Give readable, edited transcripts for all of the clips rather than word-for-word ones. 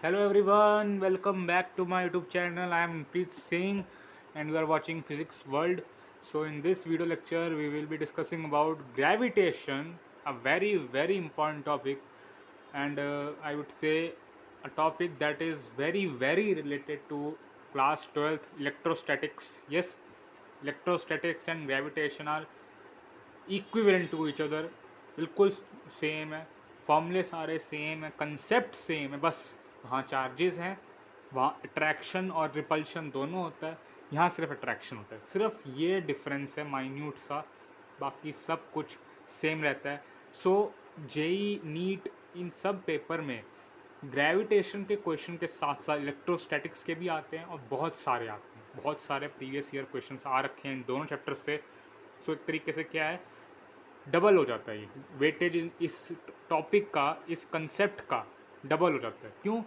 Hello everyone, welcome back to my YouTube channel. I am Preet Singh and we are watching Physics World. So in this video lecture we will be discussing about gravitation, a very important topic, and I would say a topic that is very related to class 12th electrostatics. Yes, electrostatics and gravitation are equivalent to each other, बिल्कुल same है, फॉर्मूले सारे same है, concept same है, बस वहाँ charges हैं, वहाँ अट्रैक्शन और रिपल्शन दोनों होता है, यहाँ सिर्फ अट्रैक्शन होता है, सिर्फ ये डिफरेंस है माइन्यूट सा, बाकी सब कुछ सेम रहता है। सो जेई नीट इन सब पेपर में ग्रेविटेशन के क्वेश्चन के साथ साथ इलेक्ट्रोस्टैटिक्स के भी आते हैं और बहुत सारे आते हैं, बहुत सारे प्रीवियस ईयर क्वेश्चंस आ रखे हैं इन दोनों चैप्टर से। सो एक तरीके से क्या है, डबल हो जाता है, ये वेटेज इस टॉपिक का, इस कंसेप्ट का डबल हो जाता है। क्यों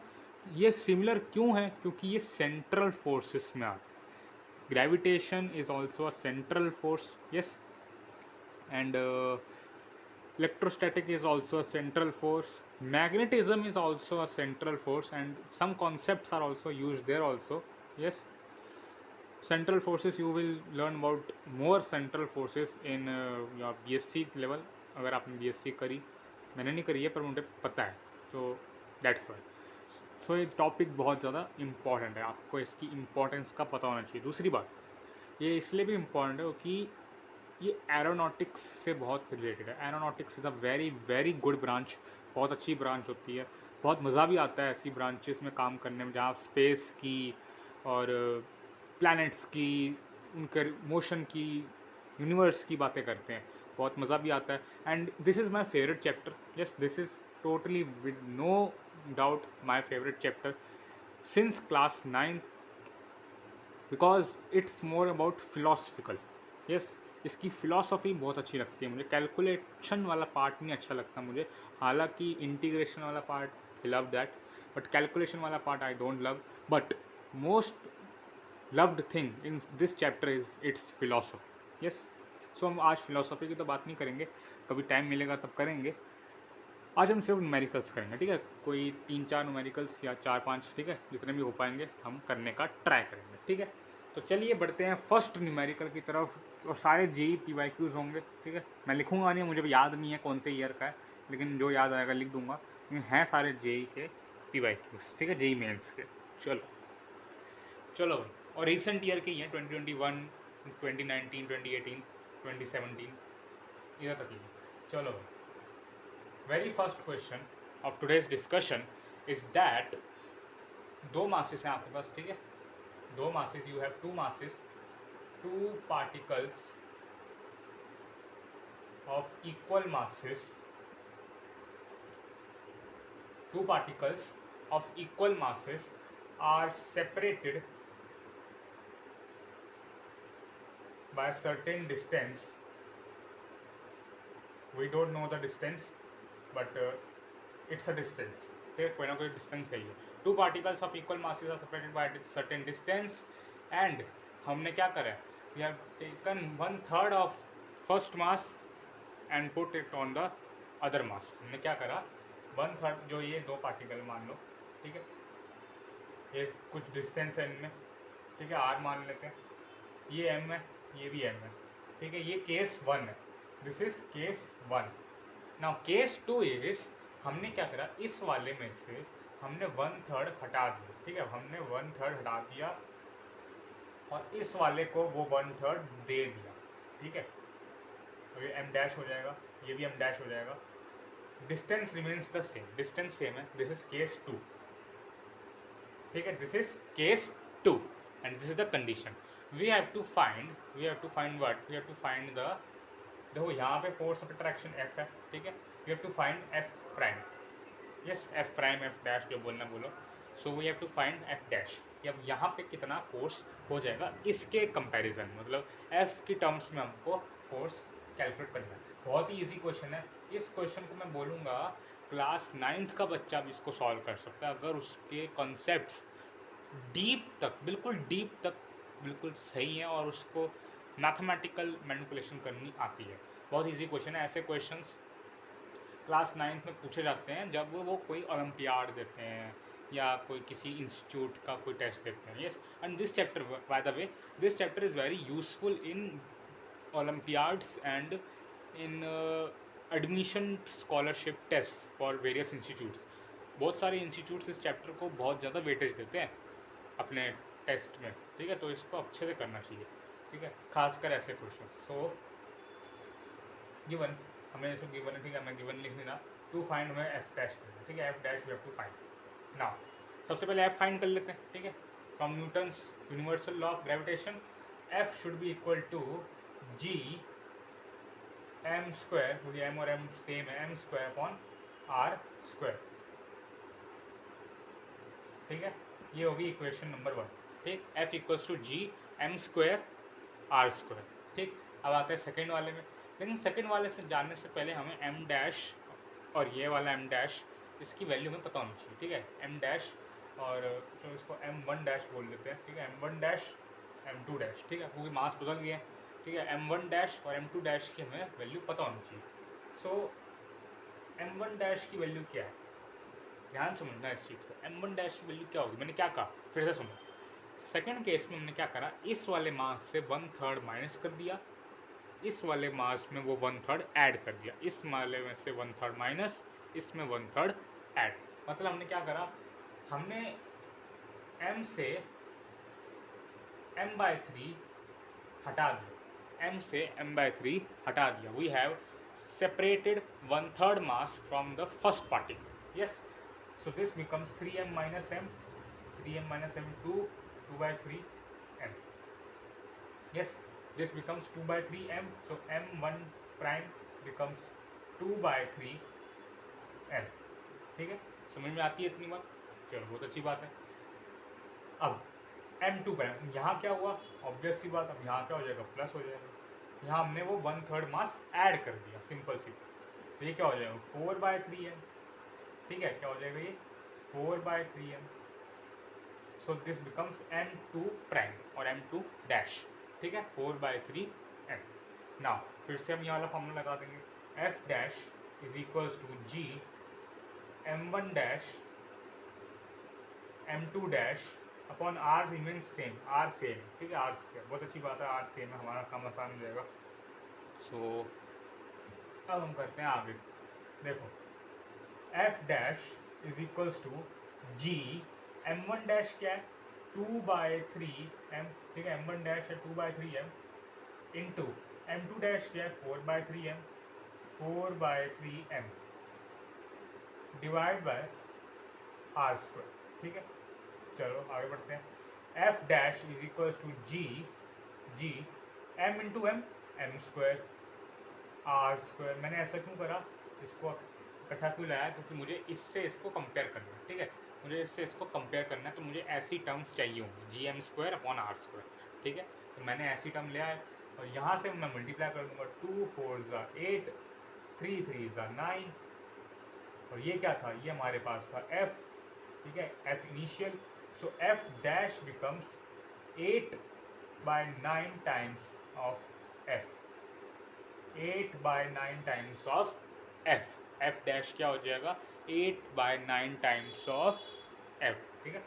ये सिमिलर क्यों है? क्योंकि ये सेंट्रल फोर्सेस में आता है। Gravitation is also a central force, yes, and electrostatic is also a central force, magnetism is also a central force, and some concepts are also used there also, yes. Central forces, you will learn about more central forces in your BSc level, अगर आपने BSc करी, मैंने नहीं करी है पर मुझे पता है, तो दैट्स वाई। सो ये टॉपिक बहुत ज़्यादा इम्पॉर्टेंट है, आपको इसकी इम्पोर्टेंस का पता होना चाहिए। दूसरी बात, ये इसलिए भी इम्पॉर्टेंट है कि ये एरोनॉटिक्स से बहुत रिलेटेड है। Aeronautics is a very good branch, बहुत अच्छी ब्रांच होती है, बहुत मज़ा भी आता है ऐसी ब्रांचेस में काम करने में, जहाँ आप स्पेस की और प्लैनेट्स की, उनके मोशन की, यूनिवर्स की बातें करते हैं, बहुत मज़ा भी आता है। And this is my favourite chapter, yes, this is totally with no doubt my favourite chapter since class 9th, because it's more about philosophical, yes. इसकी फ़िलासफ़ी बहुत अच्छी लगती है मुझे, कैलकुलेशन वाला पार्ट नहीं अच्छा लगता मुझे, हालांकि इंटीग्रेशन वाला part I love that, but calculation वाला part I don't love. But most loved thing in this chapter is its philosophy, yes. So हम आज फिलोसॉफी की तो बात नहीं करेंगे, कभी टाइम मिलेगा तब करेंगे। आज हम सिर्फ न्यूमेरिकल्स करेंगे, ठीक है, कोई 3-4 न्यूमेरिकल्स या 4-5, ठीक है, जितने भी हो पाएंगे हम करने का ट्राई करेंगे, ठीक है। तो चलिए बढ़ते हैं फर्स्ट न्यूमेरिकल की तरफ, और सारे जेई PYQs होंगे, ठीक है। मैं लिखूंगा नहीं, मुझे याद नहीं है कौन से ईयर का है, लेकिन जो याद आएगा लिख दूंगा, लेकिन हैं सारे जेई के PYQs, ठीक है, जेई मेन्स के। चलो चलो भाई, और रिसेंट ईयर के ही हैं, 2021, 2019, 2018, 2017, इधर तक ही है। चलो भाई, very first question of today's discussion is that, दो मासेस हैं आपके पास, ठीक है, दो masses, you have two masses, two particles of equal masses, two particles of equal masses are separated by a certain distance. We don't know the distance, but it's a distance, ठीक है, कोई ना कोई डिस्टेंस है ये। Two particles of equal masses are separated by certain distance, and हमने क्या करा है, we have taken 1/3 of first mass and put it on the other mass. हमने क्या करा, 1/3, जो ये दो पार्टिकल मान लो, ठीक है, ये कुछ डिस्टेंस है इनमें, ठीक है, आर मान लेते हैं, ये एम है, ये भी एम है, ठीक है, ये केस 1 है, this is case 1। Now case 2 is, हमने क्या करा, इस वाले में से हमने 1/3 हटा दिया, ठीक है, हमने 1/3 हटा दिया और इस वाले को वो 1/3 दे दिया, ठीक है, तो ये एम डैश हो जाएगा, ये भी एम डैश हो जाएगा, distance remains the same, distance same है, दिस इज केस 2, ठीक है, this is case 2 and this is the condition. We have to find what, we have to find the, देखो यहाँ पे फोर्स ऑफ अट्रैक्शन F है, ठीक है, we have to find F prime, yes, F prime F dash जो बोलना बोलो। So we have to find F dash, कि अब यहाँ पे कितना फोर्स हो जाएगा इसके कंपैरिजन, मतलब F की टर्म्स में हमको फोर्स कैलकुलेट करना है। बहुत ही ईजी क्वेश्चन है, इस क्वेश्चन को मैं बोलूँगा क्लास 9th का बच्चा भी इसको सॉल्व कर सकता है, अगर उसके कॉन्सेप्ट्स डीप तक, बिल्कुल डीप तक बिल्कुल सही है और उसको मैथमेटिकल मैनिपुलेशन करनी आती है। बहुत इजी क्वेश्चन है, ऐसे क्वेश्चंस क्लास 9th में पूछे जाते हैं जब वो कोई ओलंपियाड देते हैं या कोई किसी इंस्टीट्यूट का कोई टेस्ट देते हैं. Yes, and this chapter, by the way, this chapter is very useful in olympiads and in admission scholarship test for various institutes. बहुत सारे इंस्टीट्यूट्स इस चैप्टर को बहुत ज़्यादा वेटेज देते हैं अपने टेस्ट में. ठीक है, तो इसको अच्छे से करना चाहिए. ठीक है, खासकर ऐसे क्वेश्चन. सो गिवन, हमें जैसे गिवन है, ठीक है, मैं गिवन लिख देना. टू फाइंड हमें एफ डैश करना है. ठीक है, F dash we have to find. Now सबसे पहले एफ फाइंड कर लेते हैं. ठीक है, from Newton's universal law of gravitation F should be equal to G M square, क्योंकि एम और एम सेम है, M square upon R square. ठीक है, ये होगी इक्वेशन नंबर 1. ठीक, F equals to G M square R square. ठीक, अब आते हैं सेकेंड वाले में. लेकिन सेकेंड वाले से जानने से पहले हमें एम डैश और ये वाला एम डैश, इसकी वैल्यू हमें पता होनी चाहिए. ठीक है, एम डैश और जो इसको एम वन डैश बोल देते हैं. ठीक है, M one dash M two dash. ठीक है, क्योंकि मास बदल गया है. ठीक है, एम वन डैश और एम टू डैश की हमें वैल्यू पता होनी चाहिए. सो एम वन डैश की वैल्यू क्या है, ध्यान समझना है इस चीज़ को. एम वन डैश की वैल्यू क्या होगी, मैंने क्या कहा फिर से सुनो. सेकेंड केस में हमने क्या करा, इस वाले मास से 1/3 माइनस कर दिया, इस वाले मास में वो 1/3 ऐड कर दिया, इस वाले में से 1/3 माइनस, इसमें 1/3 ऐड. मतलब हमने क्या करा, हमने m से m/3 हटा दिया, m से m/3 हटा दिया. We have separated 1/3 mass from the first particle. Yes, so this becomes 3m minus m, 3m minus m, 2/3 m. Yes, this becomes 2/3 m, so m1 prime becomes 2/3 m. ठीक है, समझ में आती है इतनी बात, चलो बहुत अच्छी बात है. अब m2 प्राइम यहाँ क्या हुआ, ऑब्वियस सी बात, अब यहाँ क्या हो जाएगा, प्लस हो जाएगा. यहाँ हमने वो 1/3 मास ऐड कर दिया, सिंपल सी. तो ये क्या हो जाएगा, 4/3m. ठीक है, क्या हो जाएगा ये 4/3m. So this becomes m2 prime और m2 डैश. ठीक है, 4/3m. नाउ फिर से हम ये वाला फॉर्मूला लगा देंगे, f dash is equals to g m1 dash m2 dash upon r remains same, r same. ठीक है, r स्क्वायर, बहुत अच्छी बात है, r सेम है, हमारा काम आसान हो जाएगा. सो अब हम करते हैं आगे. देखो, f dash is equals to g m1 dash क्या है, 2/3m. ठीक है, m1 डैश है 2/3m इंटू m2 डैश क्या है 4/3m, 4/3m divide by r square. ठीक है, चलो आगे बढ़ते हैं. f dash is equals to G m into M, M square R square. मैंने ऐसा क्यों करा, इसको इकट्ठा क्यों लाया, क्योंकि मुझे इससे इसको कंपेयर करना है. ठीक है, मुझे इससे इसको कंपेयर करना है, तो मुझे ऐसी टर्म्स चाहिए होंगी, G M square upon R square. ठीक है, तो मैंने ऐसी टर्म लिया है और यहाँ से मैं मल्टीप्लाई कर दूँगा. 2 4 8, 3 3 9, और ये क्या था, ये हमारे पास था f. ठीक है, f initial. So f dash becomes 8/9 times of f, 8/9 times of f. f dash क्या हो जाएगा, 8/9 टाइम्स ऑफ f. ठीक है,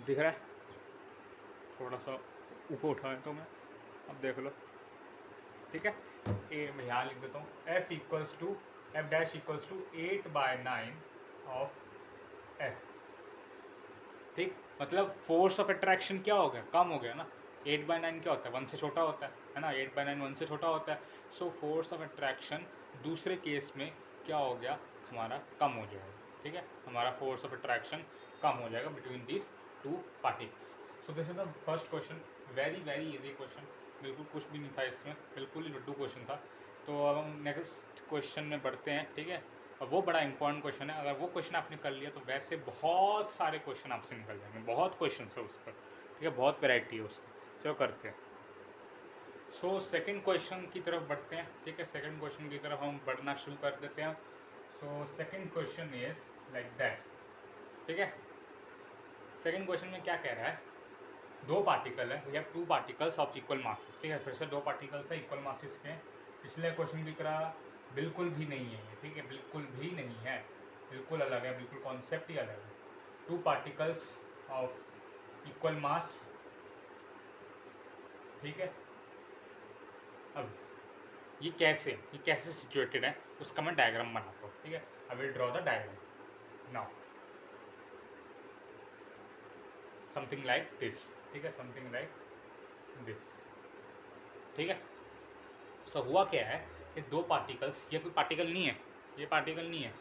दिख रहा है, थोड़ा सा ऊपर उठाया तो मैं, अब देख लो. ठीक है, ए मैं यहाँ लिख देता हूँ, f equals to f dash equals to 8/9 of f. ठीक, मतलब फोर्स ऑफ अट्रैक्शन क्या हो गया, कम हो गया ना. 8/9 क्या होता है, 1 से छोटा होता है ना, 8/9 1 से छोटा होता है. सो फोर्स ऑफ अट्रैक्शन दूसरे केस में क्या हो गया, हमारा कम हो जाएगा. ठीक है, हमारा फोर्स ऑफ अट्रैक्शन कम हो जाएगा between this two particles. So this is the first question, very very easy question, बिल्कुल कुछ भी नहीं था इसमें, बिल्कुल ही लड्डू क्वेश्चन था. तो अब हम नेक्स्ट क्वेश्चन में बढ़ते हैं. ठीक है, और वो बड़ा इंपॉर्टेंट क्वेश्चन है. अगर वो क्वेश्चन आपने कर लिया तो वैसे बहुत सारे क्वेश्चन आपसे निकल जाएंगे, बहुत क्वेश्चन है उस पर. ठीक है, बहुत वेराइटी है उसकी. चलो करते हैं. सो सेकंड क्वेश्चन की तरफ बढ़ते हैं. ठीक है, सेकंड क्वेश्चन की तरफ हम बढ़ना शुरू कर देते हैं. So second question is like that. ठीक है, सेकंड क्वेश्चन में क्या कह रहा है, दो पार्टिकल है, we have 2 particles of equal masses. ठीक है, फिर से 2 पार्टिकल्स है इक्वल मासेस के. पिछले क्वेश्चन की तरह बिल्कुल भी नहीं है ये. ठीक है, बिल्कुल भी नहीं बिल्कुल अलग है, बिल्कुल कॉन्सेप्ट ही अलग है। टू पार्टिकल्स ऑफ इक्वल मास, ठीक है। अब ये कैसे सिचुएटेड है उसका मैं डायग्राम बनाता हूँ, ठीक है। I will draw the diagram now, something like this, ठीक है, समथिंग लाइक दिस, ठीक है। सो हुआ क्या है, ये दो पार्टिकल्स, ये कोई पार्टिकल नहीं है, ये पार्टिकल नहीं है,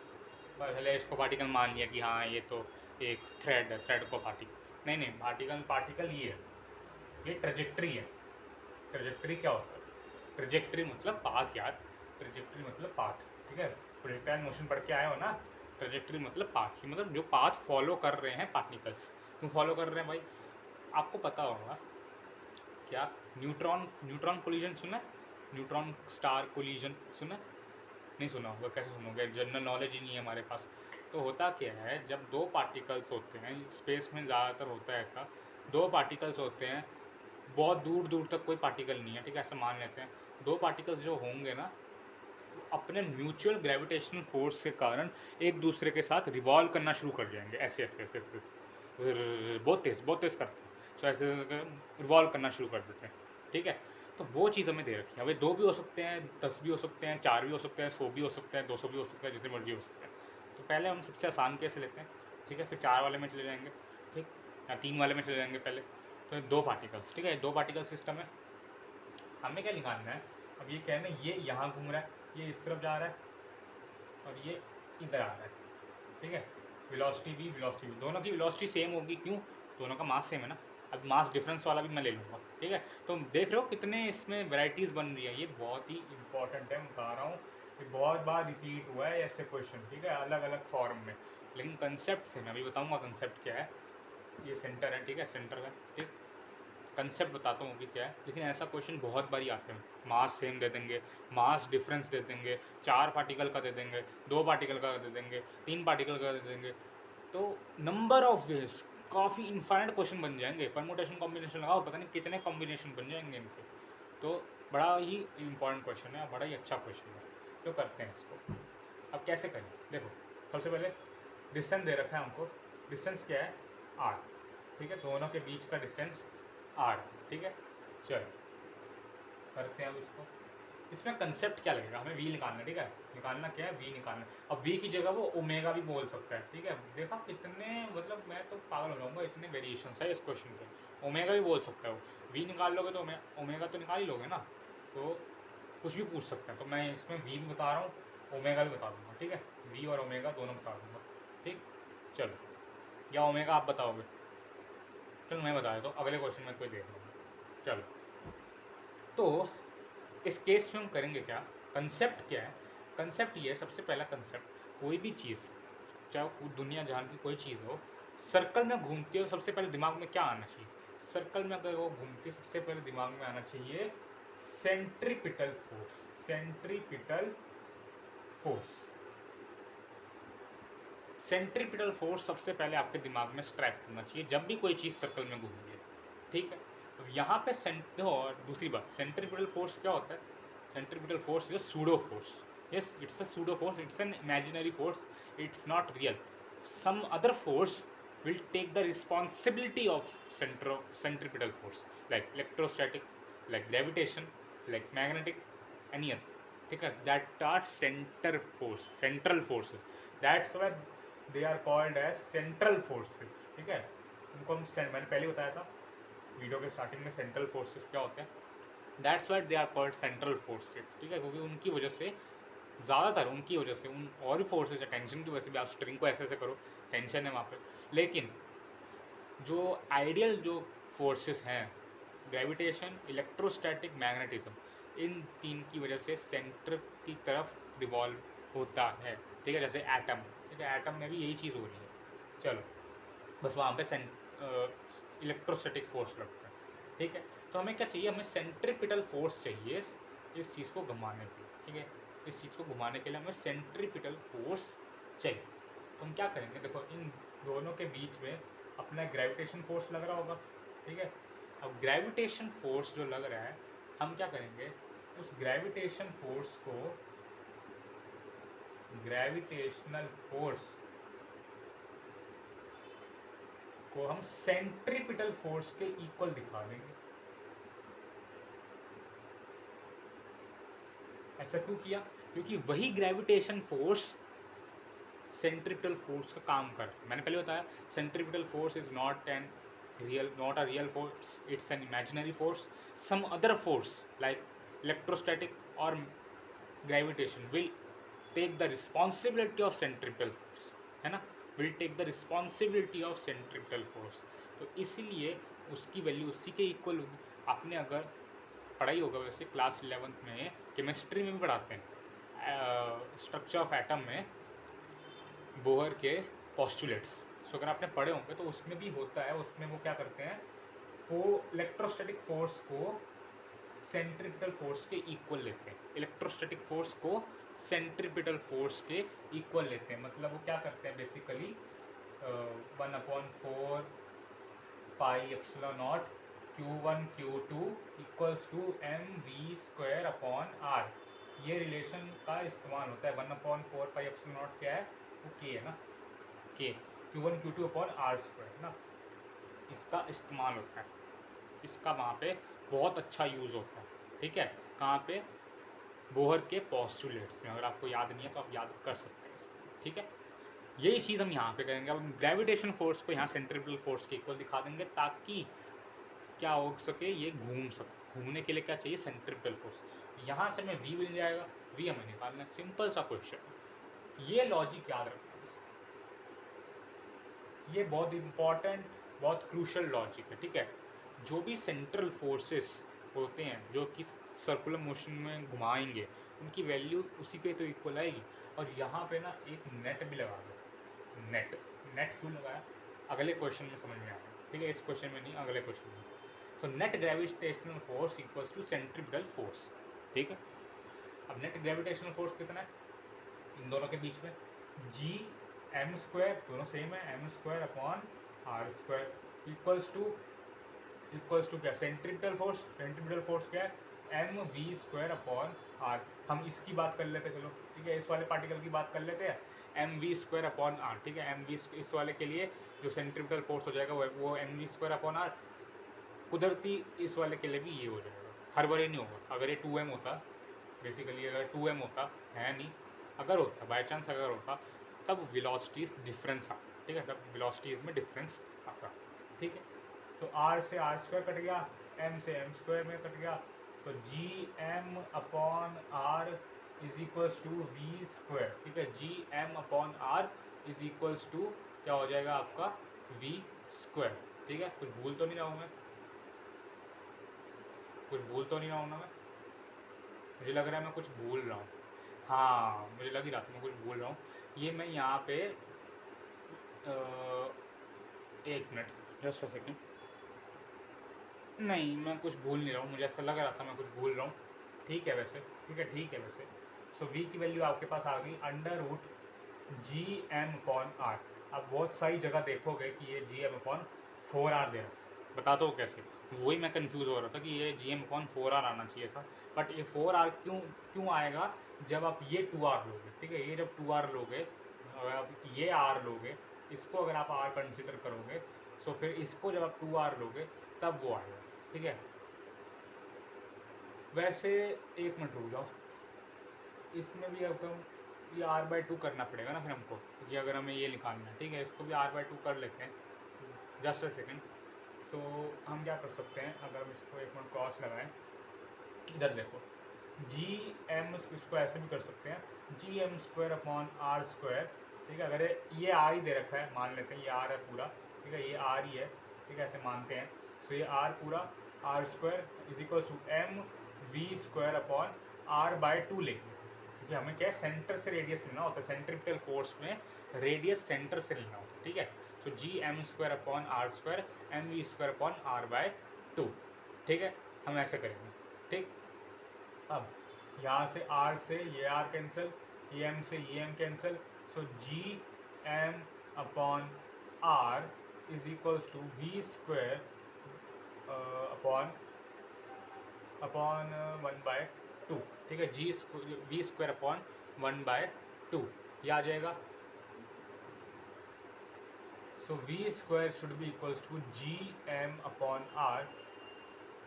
पहले इसको पार्टिकल मान लिया कि हाँ ये तो एक थ्रेड है, थ्रेड को पार्टिकल, नहीं पार्टिकल पार्टिकल ये है, ये ट्रेजेक्ट्री है। ट्रेजेक्ट्री क्या होता है, ट्रेजेक्ट्री मतलब पाथ यार, ट्रेजेक्ट्री मतलब पाथ, ठीक है। प्रोजेक्टाइल मोशन पढ़ के आए हो ना, ट्रेजेक्ट्री मतलब पाथ, की मतलब जो पाथ फॉलो कर रहे हैं पार्टिकल्स। क्यों फॉलो कर रहे हैं भाई, आपको पता होगा क्या, न्यूट्रॉन न्यूट्रॉन कोलिजन सुना है, न्यूट्रॉन स्टार कोलिजन सुना, नहीं सुना होगा, कैसे सुनोगे, जनरल नॉलेज ही नहीं है हमारे पास। तो होता क्या है, जब दो पार्टिकल्स होते हैं, स्पेस में ज़्यादातर होता है ऐसा, दो पार्टिकल्स होते हैं, बहुत दूर दूर तक कोई पार्टिकल नहीं है, ठीक है, ऐसा मान लेते हैं। दो पार्टिकल्स जो होंगे ना, अपने म्यूचुअल ग्रेविटेशनल फोर्स के कारण एक दूसरे के साथ रिवॉल्व करना शुरू कर जाएंगे, ऐसे ऐसे ऐसे ऐसे बहुत तेज़ करते हैं, सो ऐसे रिवॉल्व करना शुरू कर देते हैं, ठीक है। तो वो चीज़ हमें दे रखी है, अभी दो भी हो सकते हैं, 10 भी हो सकते हैं, 4 भी हो सकते हैं, 100 भी हो सकते हैं, 200 भी हो सकते हैं, जितने मर्जी हो सकते हैं। तो पहले हम सबसे आसान केस लेते हैं, ठीक है, फिर 4 वाले में चले जाएंगे, ठीक, या 3 वाले में चले जाएंगे पहले। तो दो पार्टिकल्स, ठीक है, दो पार्टिकल सिस्टम है, हमें क्या निकालना है, अब ये कहना है ये यहाँ घूम रहा है, ये इस तरफ जा रहा है और ये इधर आ रहा है, ठीक है। वेलोसिटी भी, दोनों की वेलोसिटी सेम होगी, क्यों, दोनों का मास सेम है ना। अब मास डिफरेंस वाला भी मैं ले लूँगा, ठीक है। तो देख रहे हो कितने इसमें वैरायटीज़ बन रही है, ये बहुत ही इंपॉर्टेंट है, मैं बता रहा हूँ, ये बहुत बार रिपीट हुआ है ऐसे क्वेश्चन, ठीक है, अलग अलग फॉर्म में, लेकिन कंसेप्ट से मैं अभी बताऊँगा कंसेप्ट क्या है। ये सेंटर है, ठीक है, सेंटर है, ठीक, कंसेप्ट बताता हूँ अभी क्या है, लेकिन ऐसा क्वेश्चन बहुत बारी आते हैं, मास सेम दे देंगे, मास डिफरेंस दे देंगे, 4 पार्टिकल का दे देंगे, 2 पार्टिकल का दे देंगे, 3 पार्टिकल का दे देंगे, तो नंबर ऑफ वेज काफ़ी इन्फाइनाइट क्वेश्चन बन जाएंगे, परमुटेशन कॉम्बिनेशन लगाओ, पता नहीं कितने कॉम्बिनेशन बन जाएंगे इनके। तो बड़ा ही इंपॉर्टेंट क्वेश्चन है, बड़ा ही अच्छा क्वेश्चन है, तो करते हैं इसको। अब कैसे करें, देखो, सबसे पहले डिस्टेंस दे रखा है हमको, डिस्टेंस क्या है, आर, ठीक है, दोनों के बीच का डिस्टेंस आर, ठीक है। चलो करते हैं अब इसको, इसमें कंसेप्ट क्या लगेगा, हमें वी निकालना है, ठीक है, निकालना क्या है, वी निकालना है। अब वी की जगह वो ओमेगा भी बोल सकता है, ठीक है, देखा कितने, मतलब मैं तो पागल हो जाऊंगा, इतने वेरिएशन है इस क्वेश्चन पे, ओमेगा भी बोल सकता है वो, वी निकाल लोगे तो ओमेगा तो निकाल ही लोगे ना, तो कुछ भी पूछ सकते हैं, तो मैं इसमें वी भी बता रहा हूँ, ओमेगा भी बता दूंगा, ठीक है, वी और ओमेगा दोनों बता दूंगा, ठीक। चलो, या ओमेगा आप बताओगे, चलो मैं बता देता हूँ, अगले क्वेश्चन में कोई देख लूँगा। चलो, तो इस केस में हम करेंगे क्या, कंसेप्ट क्या है, कंसेप्ट ये है, सबसे पहला कंसेप्ट, कोई भी चीज़, चाहे दुनिया जहान की कोई चीज़ हो, सर्कल में घूमती हो, सबसे पहले दिमाग में क्या आना चाहिए, सर्कल में अगर वो घूमती है, सबसे पहले दिमाग में आना चाहिए centripetal force, centripetal force, centripetal force सबसे पहले आपके दिमाग में स्ट्राइक करना चाहिए जब भी कोई चीज़ सर्कल में घूम रही है, ठीक है। अब यहाँ पे और दूसरी बात, सेंट्रीपिटल फोर्स क्या होता है, centripetal force is pseudo force, yes it's a pseudo force, it's an imaginary force, it's not real, some other force will take the responsibility of centripetal force, like electrostatic, like gravitation, like magnetic, any other, ठीक है, that are center force, central forces, that's why they are called as central forces, ठीक है। उनको हम मैंने पहले बताया था वीडियो के स्टार्टिंग में, सेंट्रल फोर्सेस क्या होते हैं, that's why they are called central forces, ठीक है, क्योंकि उनकी वजह से, ज़्यादातर उनकी वजह से, उन और भी फोर्सेस है, टेंशन की वजह से भी, आप स्ट्रिंग को ऐसे ऐसे करो, टेंशन है वहाँ पे, लेकिन जो आइडियल जो फोर्सेस हैं, ग्रेविटेशन, इलेक्ट्रोस्टैटिक, मैग्नेटिज्म, इन तीन की वजह से सेंटर की तरफ रिवॉल्व होता है, ठीक है, जैसे एटम, ठीक है, एटम में भी यही चीज़ हो रही है। चलो, बस वहाँ पे इलेक्ट्रोस्टैटिक फोर्स लगता है, ठीक है। तो हमें क्या चाहिए, हमें सेंट्रीपिटल फोर्स चाहिए इस चीज़ को घुमाने के लिए, ठीक है, इस चीज़ को घुमाने के लिए हमें सेंट्रीपिटल फोर्स चाहिए। तो हम क्या करेंगे, देखो इन दोनों के बीच में अपना ग्रेविटेशन फोर्स लग रहा होगा, ठीक है। अब ग्रेविटेशन फोर्स जो लग रहा है, हम क्या करेंगे, उस ग्रेविटेशन फोर्स को, ग्रेविटेशनल फोर्स को हम सेंट्रीपिटल फोर्स के इक्वल दिखा देंगे। ऐसा क्यों किया? क्योंकि वही ग्रेविटेशन फोर्स सेंट्रीपिटल फोर्स का काम कर रहा है। मैंने पहले बताया centripetal force is not a real force, it's an imaginary force. Some other force like electrostatic or gravitation will take the responsibility of centripetal force, है ना, will take the responsibility of centripetal force। तो इसीलिए उसकी value उसी के equal होगी। आपने अगर पढ़ाई होगा वैसे क्लास 11th में केमिस्ट्री में भी पढ़ाते हैं स्ट्रक्चर ऑफ एटम में बोहर के पोस्टुलेट्स। सो अगर आपने पढ़े होंगे तो उसमें भी होता है, उसमें वो क्या करते हैं, इलेक्ट्रोस्टैटिक फोर्स को सेंट्रीपिटल फोर्स के इक्वल लेते हैं, इलेक्ट्रोस्टैटिक फोर्स को सेंट्रीपिटल फोर्स के इक्वल लेते हैं। मतलब वो क्या करते हैं basically 1/4 pi epsilon naught Q1 Q2 equals to mv²/r। ये रिलेशन का इस्तेमाल होता है। 1/4 पाई एप्सिलॉन नॉट क्या है, वो k है ना, k Q1 Q2/r² ना, इसका इस्तेमाल होता है। इसका वहाँ पे बहुत अच्छा यूज़ होता है। ठीक है, कहाँ पे, बोहर के पोस्टुलेट्स में। अगर आपको याद नहीं है तो आप याद कर सकते हैं इसको। ठीक है, यही चीज़ हम यहाँ पे करेंगे। अब ग्रेविटेशन फोर्स को यहाँ सेंट्रीपिटल फोर्स के इक्वल दिखा देंगे ताकि क्या हो सके, ये घूम सके। घूमने के लिए क्या चाहिए, सेंट्रीपिटल फोर्स। यहाँ से हमें v मिल जाएगा, v हमें निकालना है। सिंपल सा क्वेश्चन, ये लॉजिक याद रखना, ये बहुत इंपॉर्टेंट, बहुत क्रूशल लॉजिक है। ठीक है, जो भी सेंट्रल फोर्सेस होते हैं जो कि सर्कुलर मोशन में घुमाएंगे, उनकी वैल्यू उसी के तो इक्वल आएगी। और यहाँ पे ना एक नेट भी लगा दो। नेट क्यों लगाया, अगले क्वेश्चन में समझ में आएगा। ठीक है, इस क्वेश्चन में नहीं, अगले क्वेश्चन में। तो net gravitational force equals to centripetal force. ठीक है, अब नेट ग्रेविटेशनल फोर्स कितना है इन दोनों के बीच में, Gm², दोनों सेम है, m²/r² इक्वल्स टू क्या, सेंट्रीपिटल फोर्स क्या है, mv²/r। हम इसकी बात कर लेते हैं, चलो ठीक है, इस वाले पार्टिकल की बात कर लेते हैं, mv²/r। ठीक है, mv इस वाले के लिए जो सेंट्रीपिटल फोर्स हो जाएगा वो mv²/r। कुदरती इस वाले के लिए भी ये हो जाएगा, हर बार ये नहीं होगा। अगर ये 2m होता, बेसिकली अगर 2m होता, है नहीं, अगर होता बाई चांस अगर होता, तब वेलोसिटीज डिफरेंस आता। ठीक है, तब वेलोसिटीज में डिफरेंस आता। ठीक है, तो r से r² कट गया, m से m² में कट गया, तो Gm/r is equals to v²। ठीक है, Gm/r इज इक्वल्स टू क्या हो जाएगा आपका, v²। ठीक है, कुछ भूल तो नहीं रहा हूँ मैं, मुझे लग रहा है मैं कुछ भूल रहा हूँ। हाँ, मुझे लग ही रहा था मैं कुछ भूल रहा हूँ। ये मैं यहाँ पे एक मिनट, जस्ट अ सेकेंड। नहीं, मैं कुछ भूल नहीं रहा हूँ, मुझे ऐसा लग रहा था मैं कुछ भूल रहा हूँ। ठीक है वैसे, सो v की वैल्यू आपके पास आ गई √Gm/r। अब बहुत सारी जगह देखोगे कि ये Gm/4r दे रहा है, बताता हूँ कैसे। वही मैं कंफ्यूज हो रहा था कि ये Gm/4r आना चाहिए था, बट ये 4r क्यों आएगा जब आप ये 2r लोगे। ठीक है, ये जब 2r लोगे, अगर आप ये r लोगे, इसको अगर आप r कंसिडर करोगे, सो फिर इसको जब आप 2r लोगे तब वो आएगा। ठीक है, वैसे एक मिनट रुक जाओ, इसमें भी अब ये r/2 करना पड़ेगा ना फिर हमको, क्योंकि अगर हमें ये निकालना है। ठीक है, इसको भी r/2 कर लेते हैं, जस्ट अ सेकेंड। सो हम क्या कर सकते हैं, अगर हम इसको एक मिनट क्रॉस लगाएं, इधर देखो, Gm इसको ऐसे भी कर सकते हैं, Gm²/r²। ठीक है, अगर ये r ही दे रखा है, मान लेते हैं ये r है पूरा। ठीक है, ये r ही है। ठीक है, ऐसे मानते हैं। सो ये r पूरा r² is equals to mv²/r/2 लेंगे, क्योंकि हमें क्या है, सेंटर से रेडियस लेना होता है। सेंट्रीपिटल फोर्स में रेडियस सेंटर से लेना होता है। ठीक है, सो Gm²/r², mv²/r/2। ठीक है, हम ऐसे करेंगे। ठीक, अब यहाँ से r से ये r कैंसिल, ये m से ये m cancel, so Gm/r is equals to v² upon 1/2। ठीक है, v²/1/2 ये आ जाएगा। So V square should be equals to G M upon R,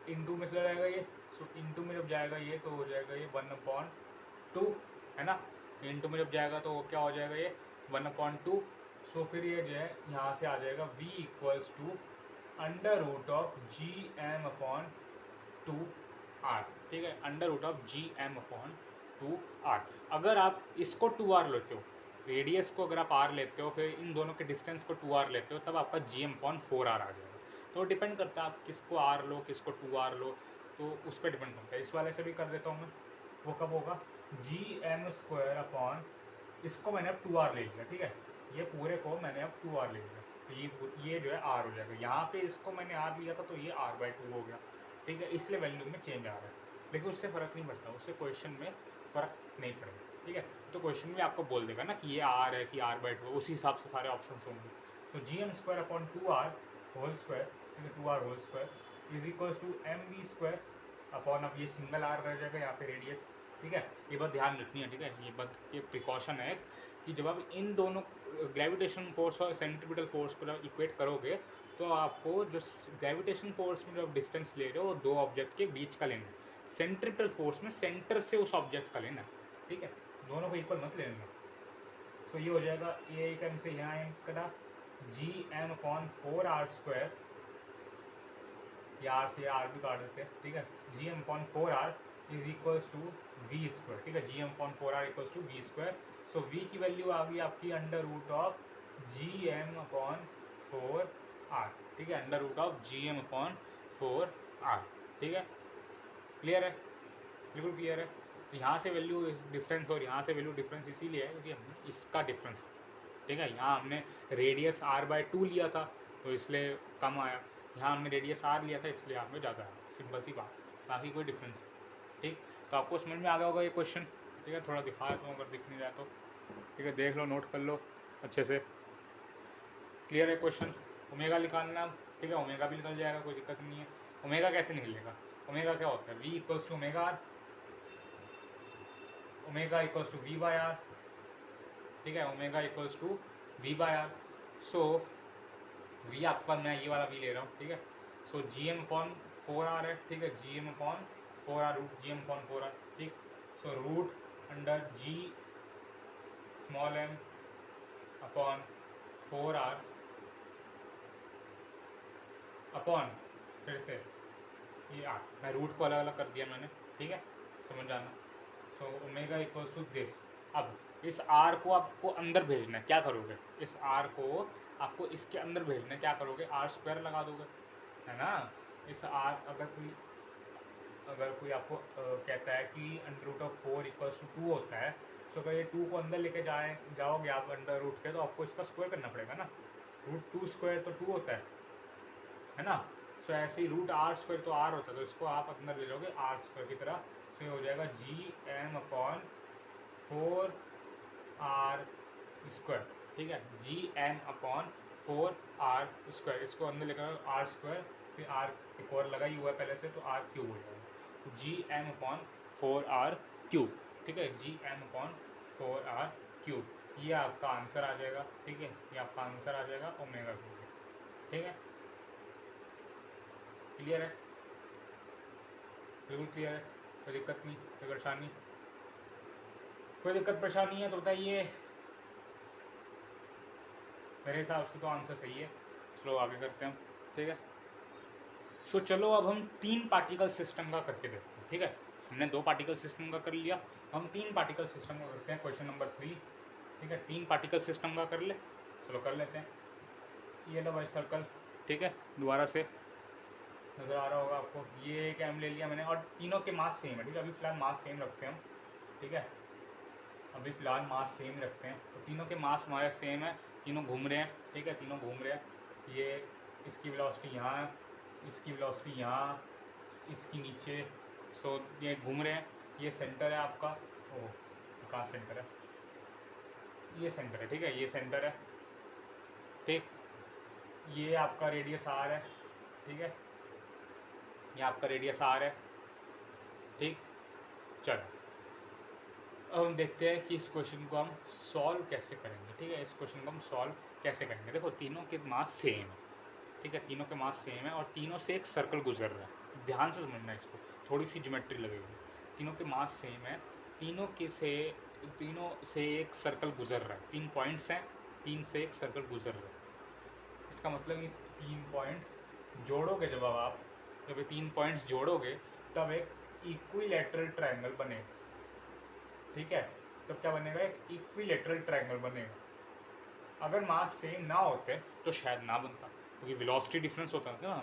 into में चला जाएगा ये, सो इंटू में जब जाएगा ये तो हो जाएगा ये 1/2, है ना। इंटू में जब जाएगा तो क्या हो जाएगा ये 1/2। सो फिर ये जो है यहाँ से आ जाएगा v equals to under root of G M upon 2r, ठीक है, under root of G M upon 2r। अगर आप इसको 2r लेते हो, रेडियस को अगर आप r लेते हो, फिर इन दोनों के डिस्टेंस को 2r लेते हो, तब आपका जी एम अपॉन 4r आ जाएगा। तो डिपेंड करता है आप किसको r लो किसको 2r लो, तो उस पर डिपेंड करता है। इस वाले से भी कर देता हूँ मैं, वो कब होगा जी एम स्क्वायर अपॉन, इसको मैंने अब 2r ले लिया, ठीक है, ये पूरे को मैंने अब 2r ले लिया, तो ये जो है r हो जाएगा। यहाँ पे इसको मैंने r लिया था तो ये r/2 हो गया, ठीक है, इसलिए वैल्यू में चेंज आ रहा है, लेकिन उससे फ़र्क नहीं पड़ता, उससे क्वेश्चन में फ़र्क नहीं पड़ेगा, ठीक है। तो क्वेश्चन में आपको बोल देगा ना कि ये r है कि r/2, उसी हिसाब से सारे ऑप्शन होंगे। तो G M square upon 2r whole square, ठीक है, 2r whole square is equals to M V square upon, अब ये सिंगल r रह जाएगा यहाँ पे रेडियस, ठीक है। ये बात ध्यान रखनी है, ठीक है, ये बात ये प्रिकॉशन है कि जब आप इन दोनों ग्रेविटेशन फोर्स और सेंट्रीपिटल फोर्स को जब इक्वेट करोगे, तो आपको जो ग्रेविटेशन फोर्स में जो आप डिस्टेंस ले रहे हो वो दो ऑब्जेक्ट के बीच का लेना है, सेंट्रीपिटल फोर्स में सेंटर से उस ऑब्जेक्ट का लेना है, ठीक है, दोनों को इक्वल मत लेना। सो ये हो जाएगा ए एक एम से यहाँ एम करा G M upon 4r square, या आर से आर भी काट देते हैं, ठीक है, G M upon 4r is equals to V square, ठीक है, G M upon 4r equals to V square. So V की वैल्यू आ गई आपकी under root of G M upon 4r, ठीक है, under root of G M upon 4r, ठीक है, क्लियर है, बिल्कुल क्लियर है। तो यहाँ से वैल्यू डिफरेंस और यहाँ से वैल्यू डिफरेंस इसीलिए है क्योंकि हमने इसका डिफरेंस, ठीक है, यहाँ हमने रेडियस r/2 लिया था तो इसलिए कम आया, यहाँ हमने रेडियस r लिया था इसलिए यहाँ पे ज़्यादा आया, सिंपल सी बात, बाकी कोई डिफरेंस, ठीक। तो आपको समझ में आ गया होगा ये क्वेश्चन, ठीक है, थोड़ा दिखा देता हूँ अगर दिख नहीं रहा तो, ठीक है, देख लो, नोट कर लो अच्छे से, क्लियर है क्वेश्चन। ओमेगा निकालना, ठीक है, ओमेगा भी निकल जाएगा, कोई दिक्कत नहीं है। ओमेगा कैसे निकलेगा, ओमेगा क्या होता है, v equals to omega r, omega equals to v/r, ठीक है, omega equals to v/r। So v आपका, मैं ये वाला v ले रहा हूँ, ठीक है, सो जी एम अपॉन 4r है, ठीक है, G M upon 4r, root G M upon 4r, ठीक। So root under G small M upon 4r upon, फिर से ये r, मैं रूट को अलग अलग कर दिया मैंने, ठीक है, समझ जाना। So omega equals to this. अब इस r को आपको अंदर भेजना है, क्या करोगे, इस r को आपको इसके अंदर भेजना है, क्या करोगे, r स्क्वायर लगा दोगे, है ना। इस r अगर कोई आपको कहता है कि under root of 4 equals to 2 होता है, तो अगर ये 2 को अंदर लेके जाओगे आप अंडर रूट के, तो आपको इसका स्क्वायर करना पड़ेगा ना, रूट 2 स्क्वायर तो 2 होता है ना। सो ऐसे ही रूट r स्क्वायर तो r होता है, तो इसको आप अंदर ले लोगे r स्क्वायर की तरह, तो ये हो जाएगा G M upon 4r square, ठीक है, G M upon 4r square, इसको अंदर लेकर r स्क्वायर, फिर r एक और लगा ही हुआ है पहले से, तो r क्यूब हो जाएगा, G M upon 4r cube, ठीक है, G M upon 4r cube, ये आपका आंसर आ जाएगा, ठीक है, ये आपका आंसर आ जाएगा ओमेगा क्यूब, ठीक है, क्लियर है, बिल्कुल क्लियर है, कोई दिक्कत नहीं, कोई परेशानी, कोई दिक्कत परेशानी है तो बताइए, मेरे हिसाब से तो आंसर सही है। चलो आगे करते हैं, ठीक है। सो चलो अब हम 3 पार्टिकल सिस्टम का करके देखते हैं, ठीक है, हमने 2 पार्टिकल सिस्टम का कर लिया, हम 3 पार्टिकल सिस्टम का करते हैं, क्वेश्चन नंबर 3, ठीक है, 3 पार्टिकल सिस्टम का कर ले, चलो कर लेते हैं। ये लो भाई सर्कल, ठीक है, दोबारा से नज़र आ रहा होगा आपको, ये एक एम ले लिया मैंने, और तीनों के मास सेम है, ठीक है, अभी फ़िलहाल मास सेम रखते हैं हम, ठीक है, अभी फ़िलहाल मास सेम रखते हैं, तो तीनों के मास हमारे सेम है, तीनों घूम रहे हैं, ठीक है, तीनों घूम रहे हैं, ये इसकी वेलोसिटी यहाँ है, इसकी वेलोसिटी यहाँ, इसकी नीचे, सो ये घूम रहे हैं, ये सेंटर है आपका, ओह कहाँ सेंटर है, ये सेंटर है, ठीक है, ये सेंटर है, ठीक, ये आपका रेडियस आर है, ठीक है, ये आपका रेडियस आर है, ठीक। चलो अब हम देखते हैं कि इस क्वेश्चन को हम सॉल्व कैसे करेंगे। ठीक है, इस क्वेश्चन को हम सॉल्व कैसे करेंगे। देखो तीनों के मास सेम है, ठीक है, तीनों के मास सेम है और तीनों से एक सर्कल गुजर रहा है। ध्यान से समझना है इसको, थोड़ी सी ज्योमेट्री लगेगी। तीनों के मास सेम है, तीनों से एक सर्कल गुजर रहा है। 3 पॉइंट्स हैं, 3 से एक सर्कल गुजर रहा है। इसका मतलब ये 3 पॉइंट्स जोड़ोगे जब ये 3 पॉइंट्स जोड़ोगे तब एक इक्विलैटरल ट्रायंगल बनेगा। ठीक है, तब क्या बनेगा, एक इक्विलैटरल ट्रायंगल बनेगा। अगर मास सेम ना होते तो शायद ना बनता, क्योंकि वेलोसिटी डिफरेंस होता है ना,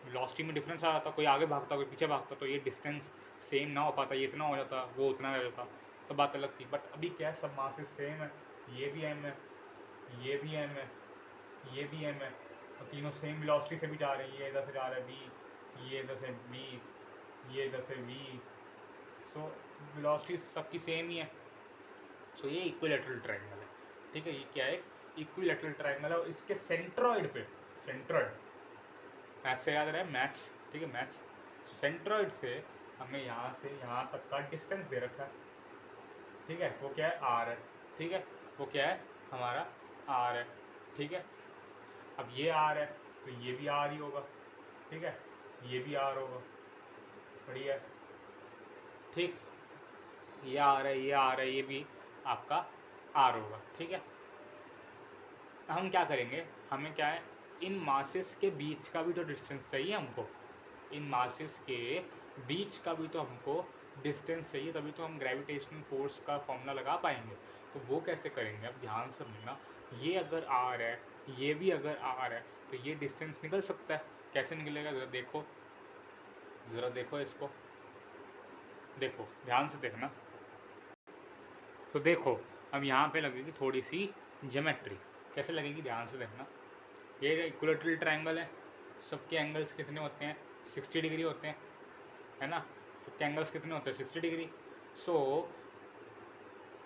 वेलोसिटी में डिफरेंस आ जाता, कोई आगे भागता कोई पीछे भागता, तो ये डिस्टेंस सेम ना हो पाता, ये इतना हो जाता वो उतना रह जाता, तो बात अलग थी। बट अभी क्या है, सब मासेस सेम है, ये भी एम है, ये भी एम है, ये भी एम है, और तीनों सेम वेलोसिटी से भी जा रहे हैं। ये इधर से जा रहा है बी, ये इधर से बी, ये इधर से वी, सो वेलोसिटी सबकी सेम ही है। सो ये इक्विलैटरल ट्रायंगल है। ठीक है, ये क्या है, इक्विलैटरल ट्रायंगल है। और इसके सेंट्रॉइड पे, सेंट्रॉइड मैथ्स से याद रहा है, मैथ्स, ठीक है मैथ्स, सेंट्रॉइड से हमें यहाँ से यहाँ तक का डिस्टेंस दे रखा है। ठीक है, वो क्या है, आर है। ठीक है, वो क्या है, हमारा आर है। ठीक है, अब ये आर है तो ये भी आर ही होगा। ठीक है, ये भी आर होगा, बढ़िया। ठीक, ये आर है, ये आर है, ये भी आपका आर होगा। ठीक है, हम क्या करेंगे, हमें क्या है, इन मासेस के बीच का भी तो डिस्टेंस चाहिए हमको, इन मासेस के बीच का भी तो हमको डिस्टेंस चाहिए, तभी तो हम ग्रेविटेशनल फोर्स का फॉर्मूला लगा पाएंगे। तो वो कैसे करेंगे, अब ध्यान से समझना। ये अगर आर है, ये भी अगर आर है, तो ये डिस्टेंस निकल सकता है। कैसे निकलेगा, ज़रा देखो, ज़रा देखो इसको, देखो ध्यान से देखना। सो देखो, अब यहाँ पे लगेगी थोड़ी सी ज्योमेट्री, कैसे लगेगी ध्यान से देखना। ये इक्विलैटरल ट्रायंगल है, सबके एंगल्स कितने होते हैं, 60 डिग्री होते हैं, है ना, सबके एंगल्स कितने होते हैं, 60 डिग्री। सो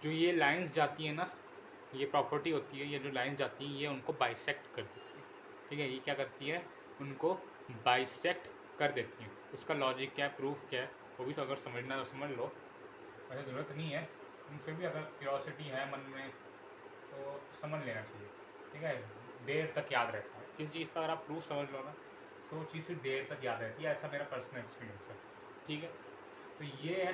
जो ये लाइंस जाती है ना, ये प्रॉपर्टी होती है, ये जो लाइंस जाती हैं ये उनको बाइसेक्ट कर देती है। ठीक है, ये क्या करती है, उनको बाइसेक्ट कर देती है। इसका लॉजिक क्या है, प्रूफ क्या है, वो भी अगर समझना है तो समझ लो, वैसे ज़रूरत नहीं है, फिर भी अगर क्यूरियोसिटी है मन में तो समझ लेना चाहिए। ठीक है, देर तक याद रहता है किसी चीज़ का, अगर आप प्रूफ समझ लो ना तो वो चीज़ फिर देर तक याद रहती है, ऐसा मेरा पर्सनल एक्सपीरियंस है। ठीक है, तो ये है,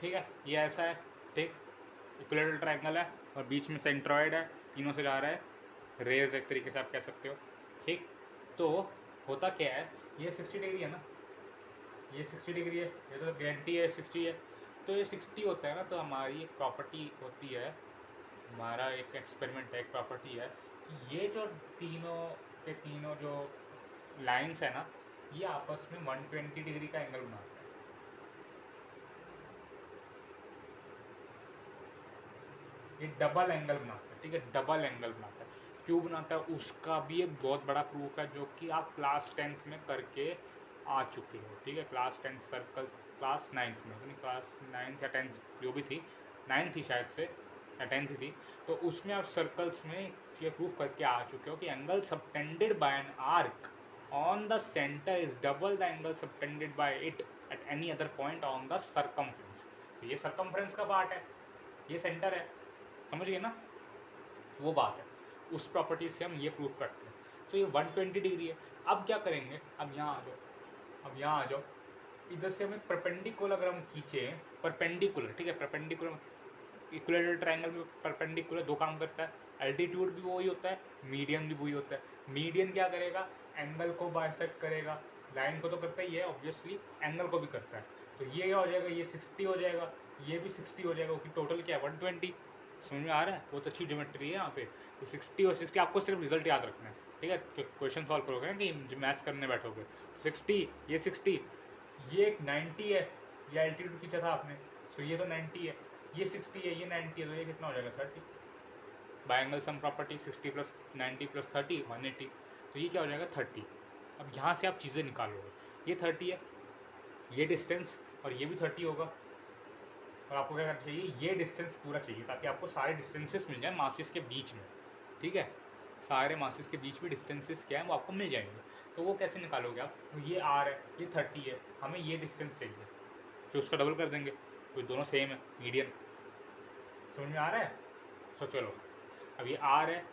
ठीक है, ये ऐसा है। ठीक, इक्विलैटरल ट्रायंगल है और बीच में सेंट्रॉइड है, तीनों से जा रहा है, रेज एक तरीके से आप कह सकते हो। ठीक, तो होता क्या है, ये 60 डिग्री है ना, ये 60 डिग्री है, ये तो गारंटी है 60 है। तो ये 60 होता है ना, तो हमारी एक प्रॉपर्टी होती है, हमारा एक एक्सपेरिमेंट है, एक प्रॉपर्टी है कि ये जो तीनों के तीनों जो लाइंस है ना, ये आपस में 120 डिग्री का एंगल बनाते हैं। ये डबल एंगल बनाता है। ठीक है, डबल एंगल बनाता है। क्यों बनाता है, उसका भी एक बहुत बड़ा प्रूफ है, जो कि आप क्लास 10th में करके आ चुके हो। ठीक है, क्लास 10 सर्कल्स, क्लास 9th में, नहीं क्लास 9th या 10th जो भी थी, 9th ही शायद से या 10th थी, तो उसमें आप सर्कल्स में ये प्रूफ करके आ चुके हो कि angle subtended bye an arc on the centre is double the angle subtended bye it at any other point on the circumference. तो ये सर्कमफ्रेंस का पार्ट है, ये सेंटर है, समझ गए ना, वो बात है। उस प्रॉपर्टी से हम ये प्रूफ करते हैं। तो ये 120 डिग्री है। अब क्या करेंगे, अब यहाँ आ जाओ, अब यहाँ आ जाओ, इधर से हमें परपेंडिकुलर अगर हम खींचे, परपेंडिकुलर, ठीक है, परपेंडिकुलर इक्विलैटरल ट्रायंगल में परपेंडिकुलर दो काम करता है, एल्टीट्यूड भी वही होता है, मीडियन भी वही होता है। मीडियन क्या करेगा, एंगल को बाइसेक्ट करेगा, लाइन को तो करता ही है ऑब्वियसली, एंगल को भी करता है। तो ये क्या हो जाएगा, ये 60 हो जाएगा, ये भी 60 हो जाएगा, क्योंकि टोटल क्या है 120। समझ में आ रहा है, बहुत अच्छी ज्योमेट्री है यहाँ पे। तो 60 और 60 आपको सिर्फ रिजल्ट याद रखना है। ठीक है, क्वेश्चन सॉल्व करोगे ना कि मैथ्स करने बैठोगे, 60 ये 60, ये एक 90 है, ये एल्टीट्यूड खींचा था आपने, सो ये तो 90 है, ये 60 है, ये 90 है, तो ये कितना हो जाएगा 30। Bye angle sum property 60 plus 90 plus 30 180, तो ये क्या हो जाएगा 30। अब यहाँ से आप चीज़ें निकालोगे, ये 30 है, ये डिस्टेंस, और ये भी 30 होगा। और आपको क्या करना चाहिए, ये डिस्टेंस पूरा चाहिए, ताकि आपको सारे डिस्टेंसेस मिल जाए मासिस के बीच में। ठीक है, सारे मासिस के बीच में डिस्टेंसेस क्या है वो आपको मिल जाएंगे। तो वो कैसे निकालोगे आप, तो ये आर है, ये 30 है, हमें ये डिस्टेंस चाहिए, फिर उसका डबल कर देंगे, तो दोनों सेम है, मीडियन। समझ में आ रहा है? तो चलो, अब ये आर है,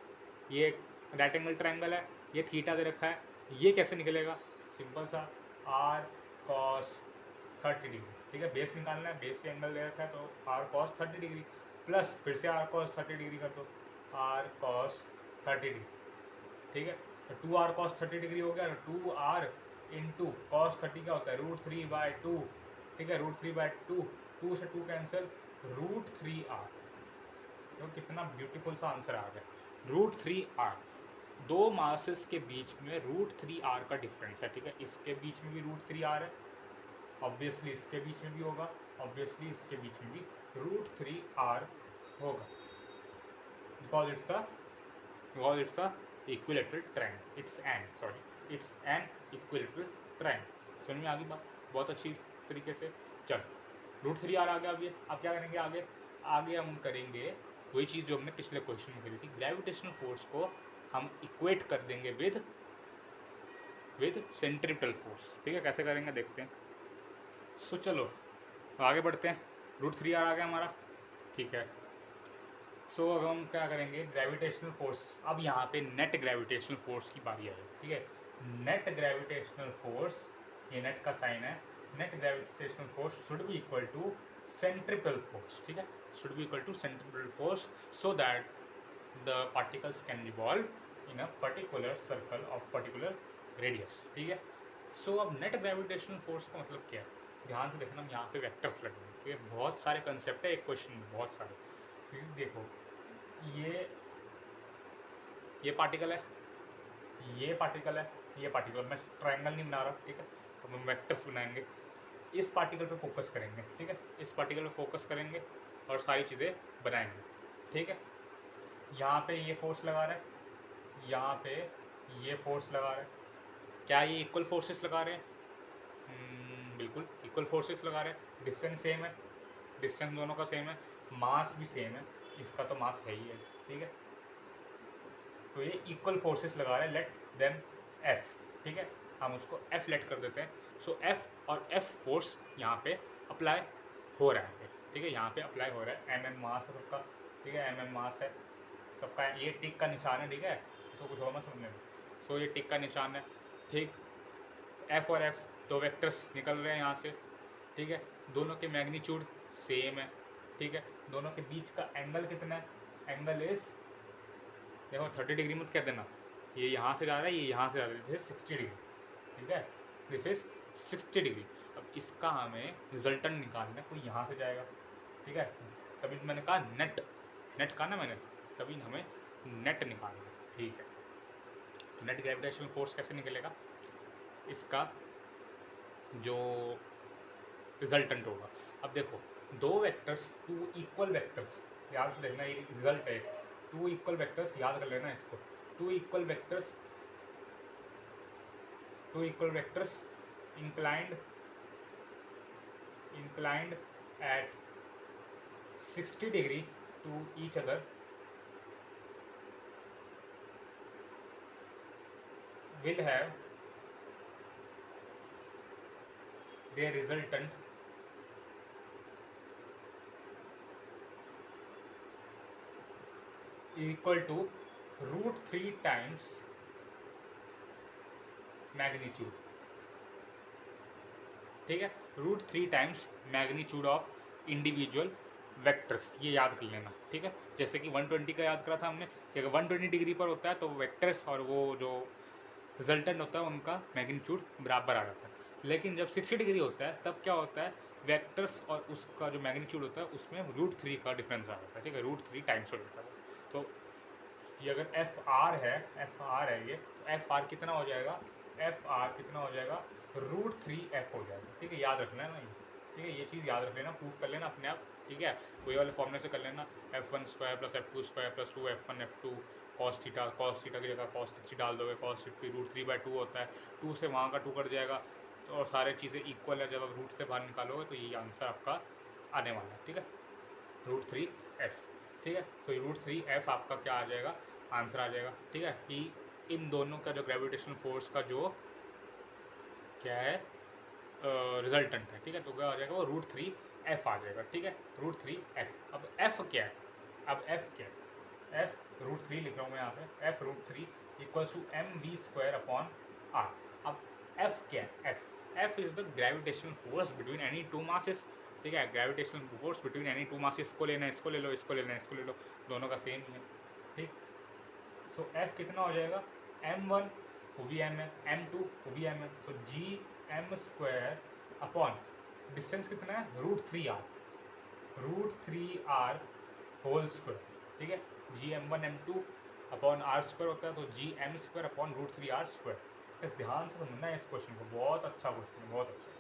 ये राइट एंगल ट्रायंगल है, ये थीटा दे रखा है, ये कैसे निकलेगा? सिंपल सा, आर कॉस 30 डिग्री, ठीक है, बेस निकालना है, बेस से एंगल दे रखा है, तो आर कॉस 30 डिग्री प्लस फिर से आर कॉस 30 डिग्री कर दो, आर कॉस 30 डिग्री, ठीक है। तो 2r cos 30 डिग्री हो गया, 2r इंटू कॉस 30 क्या होता है? √3/2, ठीक है, √3/2, 2 से 2 कैंसिल, √3r। तो कितना ब्यूटीफुल सा आंसर आ गया, √3r। दो मासेस के बीच में √3r का डिफरेंस है, ठीक है, इसके बीच में भी √3r है, ऑब्वियसली इसके बीच में भी होगा, ऑब्वियसली इसके बीच में भी √3r होगा, because it's a equilateral triangle, it's an equilateral triangle. समझ में आ गई बात? बहुत अच्छी तरीके से। चल, √3r आ गया। अब क्या करेंगे आगे? आगे हम करेंगे वही चीज़ जो हमने पिछले क्वेश्चन में करी थी, ग्रेविटेशनल फोर्स को हम इक्वेट कर देंगे विद सेंट्रीपिटल फोर्स, ठीक है। कैसे करेंगे देखते हैं। सो चलो आगे बढ़ते हैं। √3r आ गया हमारा, ठीक है। सो अब हम क्या करेंगे, ग्रेविटेशनल फोर्स। अब यहाँ पे नेट ग्रेविटेशनल फोर्स की बारी आई, ठीक है। नेट ग्रेविटेशनल फोर्स, ये नेट का साइन है, net gravitational force should be equal to centripetal force, ठीक है, should be equal to centripetal force, so that the particles can revolve in a particular circle of particular radius, ठीक है। सो अब net gravitational force का मतलब क्या है? ध्यान से देखना, यहाँ पे वेक्टर्स लगेंगे, ठीक है। बहुत सारे कंसेप्ट है एक क्वेश्चन में, बहुत सारे। देखो, ये पार्टिकल है, ये पार्टिकल है, ये पार्टिकल। मैं ट्रायंगल नहीं बना रहा, ठीक है, तो हम वेक्टर्स बनाएंगे। इस पार्टिकल पे फोकस करेंगे, ठीक है, इस पार्टिकल पे फोकस करेंगे और सारी चीज़ें बनाएंगे, ठीक है। यहाँ पे ये फोर्स लगा रहा है, यहाँ पे ये फोर्स लगा रहा है। क्या ये इक्वल फोर्सेस लगा रहे हैं? बिल्कुल इक्वल फोर्सेस लगा रहे हैं। डिस्टेंस सेम है, डिस्टेंस दोनों का सेम है, मास भी सेम है, इसका तो मास है ही है, ठीक है। तो ये इक्वल फोर्सेस लगा रहे हैं, लेट देम एफ, ठीक है, हम उसको एफ लेट कर देते हैं। सो एफ और एफ फोर्स यहाँ पे अप्लाई हो रहा है, ठीक है, यहाँ पे अप्लाई हो रहा है। एम मास है सबका, ठीक है, एम मास है सबका, ये टिक का निशान है, ठीक है, इसको कुछ और मत समझने में। सो ये टिक का निशान है, ठीक। एफ और एफ दो वेक्टर्स निकल रहे हैं यहाँ से, ठीक है, दोनों के मैग्नीट्यूड सेम है, ठीक है। दोनों के बीच का एंगल कितना है? एंगल इज, देखो 30 डिग्री मत कह देना, ये यहाँ से जा रहा है, ये यहाँ से जा रहा है, दिस इज 60 डिग्री, ठीक है, दिस इज 60 डिग्री। अब इसका हमें रिजल्टेंट निकालना है, कोई यहाँ से जाएगा, ठीक है, तभी मैंने कहा नेट कहा ना मैंने, तभी हमें नेट निकालना है, ठीक है। तो नेट ग्रेविटेशनल फोर्स कैसे निकलेगा? इसका जो रिजल्टेंट होगा, अब देखो, दो वेक्टर्स, टू इक्वल वेक्टर्स, याद से देखना, ये रिजल्ट है, टू इक्वल वेक्टर्स, याद कर लेना इसको। Two equal vectors inclined at 60 degree to each other will have their resultant equal to √3 times magnitude, ठीक है, √3 times magnitude of individual vectors, ये याद कर लेना, ठीक है। जैसे कि 120 का याद करा था हमने कि अगर 120 डिग्री पर होता है तो वेक्टर्स और वो जो रिजल्टेंट होता है उनका मैग्नीट्यूड बराबर आ जाता है, लेकिन जब 60 डिग्री होता है तब क्या होता है, वेक्टर्स और उसका जो मैग्नीट्यूड होता है उसमें √3 का डिफरेंस आ जाता है, ठीक है, √3 टाइम्स हो जाता है। तो ये अगर एफ आर है ये, तो एफ आर कितना हो जाएगा? √3f हो जाएगा, ठीक है, याद रखना है ना ये, ठीक है, ये चीज़ याद रख लेना, प्रूफ कर लेना अपने आप, ठीक है, वही वाले फॉर्मूले से कर लेना, f1² + f2² + 2f1 f2 cos theta की जगह cos 60 डाल दोगे, cos 60 √3/2 होता है, 2 से वहाँ का 2 कट जाएगा, तो और सारे चीज़ें इक्वल है, जब आप रूट से बाहर निकालोगे तो ये आंसर आपका आने वाला है, ठीक है, √3f, ठीक है। तो √3f आपका क्या आ जाएगा? आंसर आ जाएगा, ठीक है, कि इन दोनों का जो ग्रेविटेशनल फोर्स का जो क्या है, रिजल्टेंट है, ठीक है। तो क्या हो जाएगा वो √3f आ जाएगा, ठीक है, √3f। अब f क्या है, अब f क्या है, f √3 लिख रहा हूँ मैं यहाँ पे, f √3 equals to mv² upon r। अब f क्या है, f is the gravitational force between any two masses, ठीक है, gravitational force between any two masses. इसको लेना है, इसको ले लो, इसको लेना है, इसको ले लो, दोनों का सेम ही है, ठीक। सो f कितना हो जाएगा, m1 वो भी m है, m2 वो भी m है, सो gm² अपॉन डिस्टेंस कितना है √3r, √3r होल स्क्वायर, ठीक है। gm1 m2 अपॉन r² होता है, तो gm² अपॉन √3r²। ध्यान से समझना है इस क्वेश्चन को, बहुत अच्छा क्वेश्चन है, बहुत अच्छा,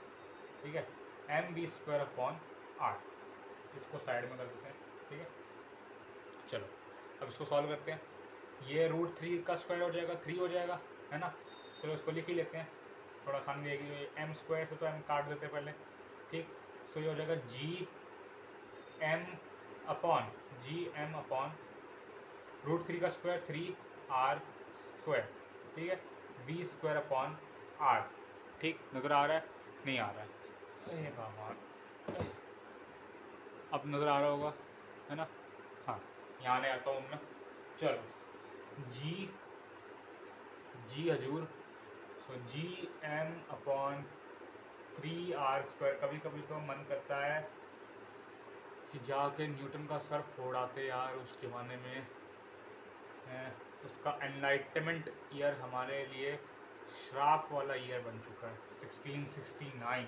ठीक है। mv² अपॉन r, इसको साइड में कर देते हैं, ठीक है। चलो अब इसको सॉल्व करते हैं। ये √3 का स्क्वायर हो जाएगा, 3 हो जाएगा, है ना। चलो इसको लिख ही लेते हैं, थोड़ा आसान रहेगी। m² से तो m काट देते हैं पहले, ठीक। सो ये हो जाएगा gm अपॉन √3 का स्क्वायर 3r², ठीक है, v² अपॉन r, ठीक। नज़र आ रहा है, नहीं आ रहा है, ये बात अब नज़र आ रहा होगा, है ना। हाँ, यहाँ ले आता हूँ मैं, चलो जी हजूर, सो gm अपॉन 3r²। कभी कभी तो मन करता है कि जाके न्यूटन का सर फोड़ाते यार, उस ज़माने में उसका एनलाइटमेंट ईयर हमारे लिए श्राप वाला ईयर बन चुका है, 1669।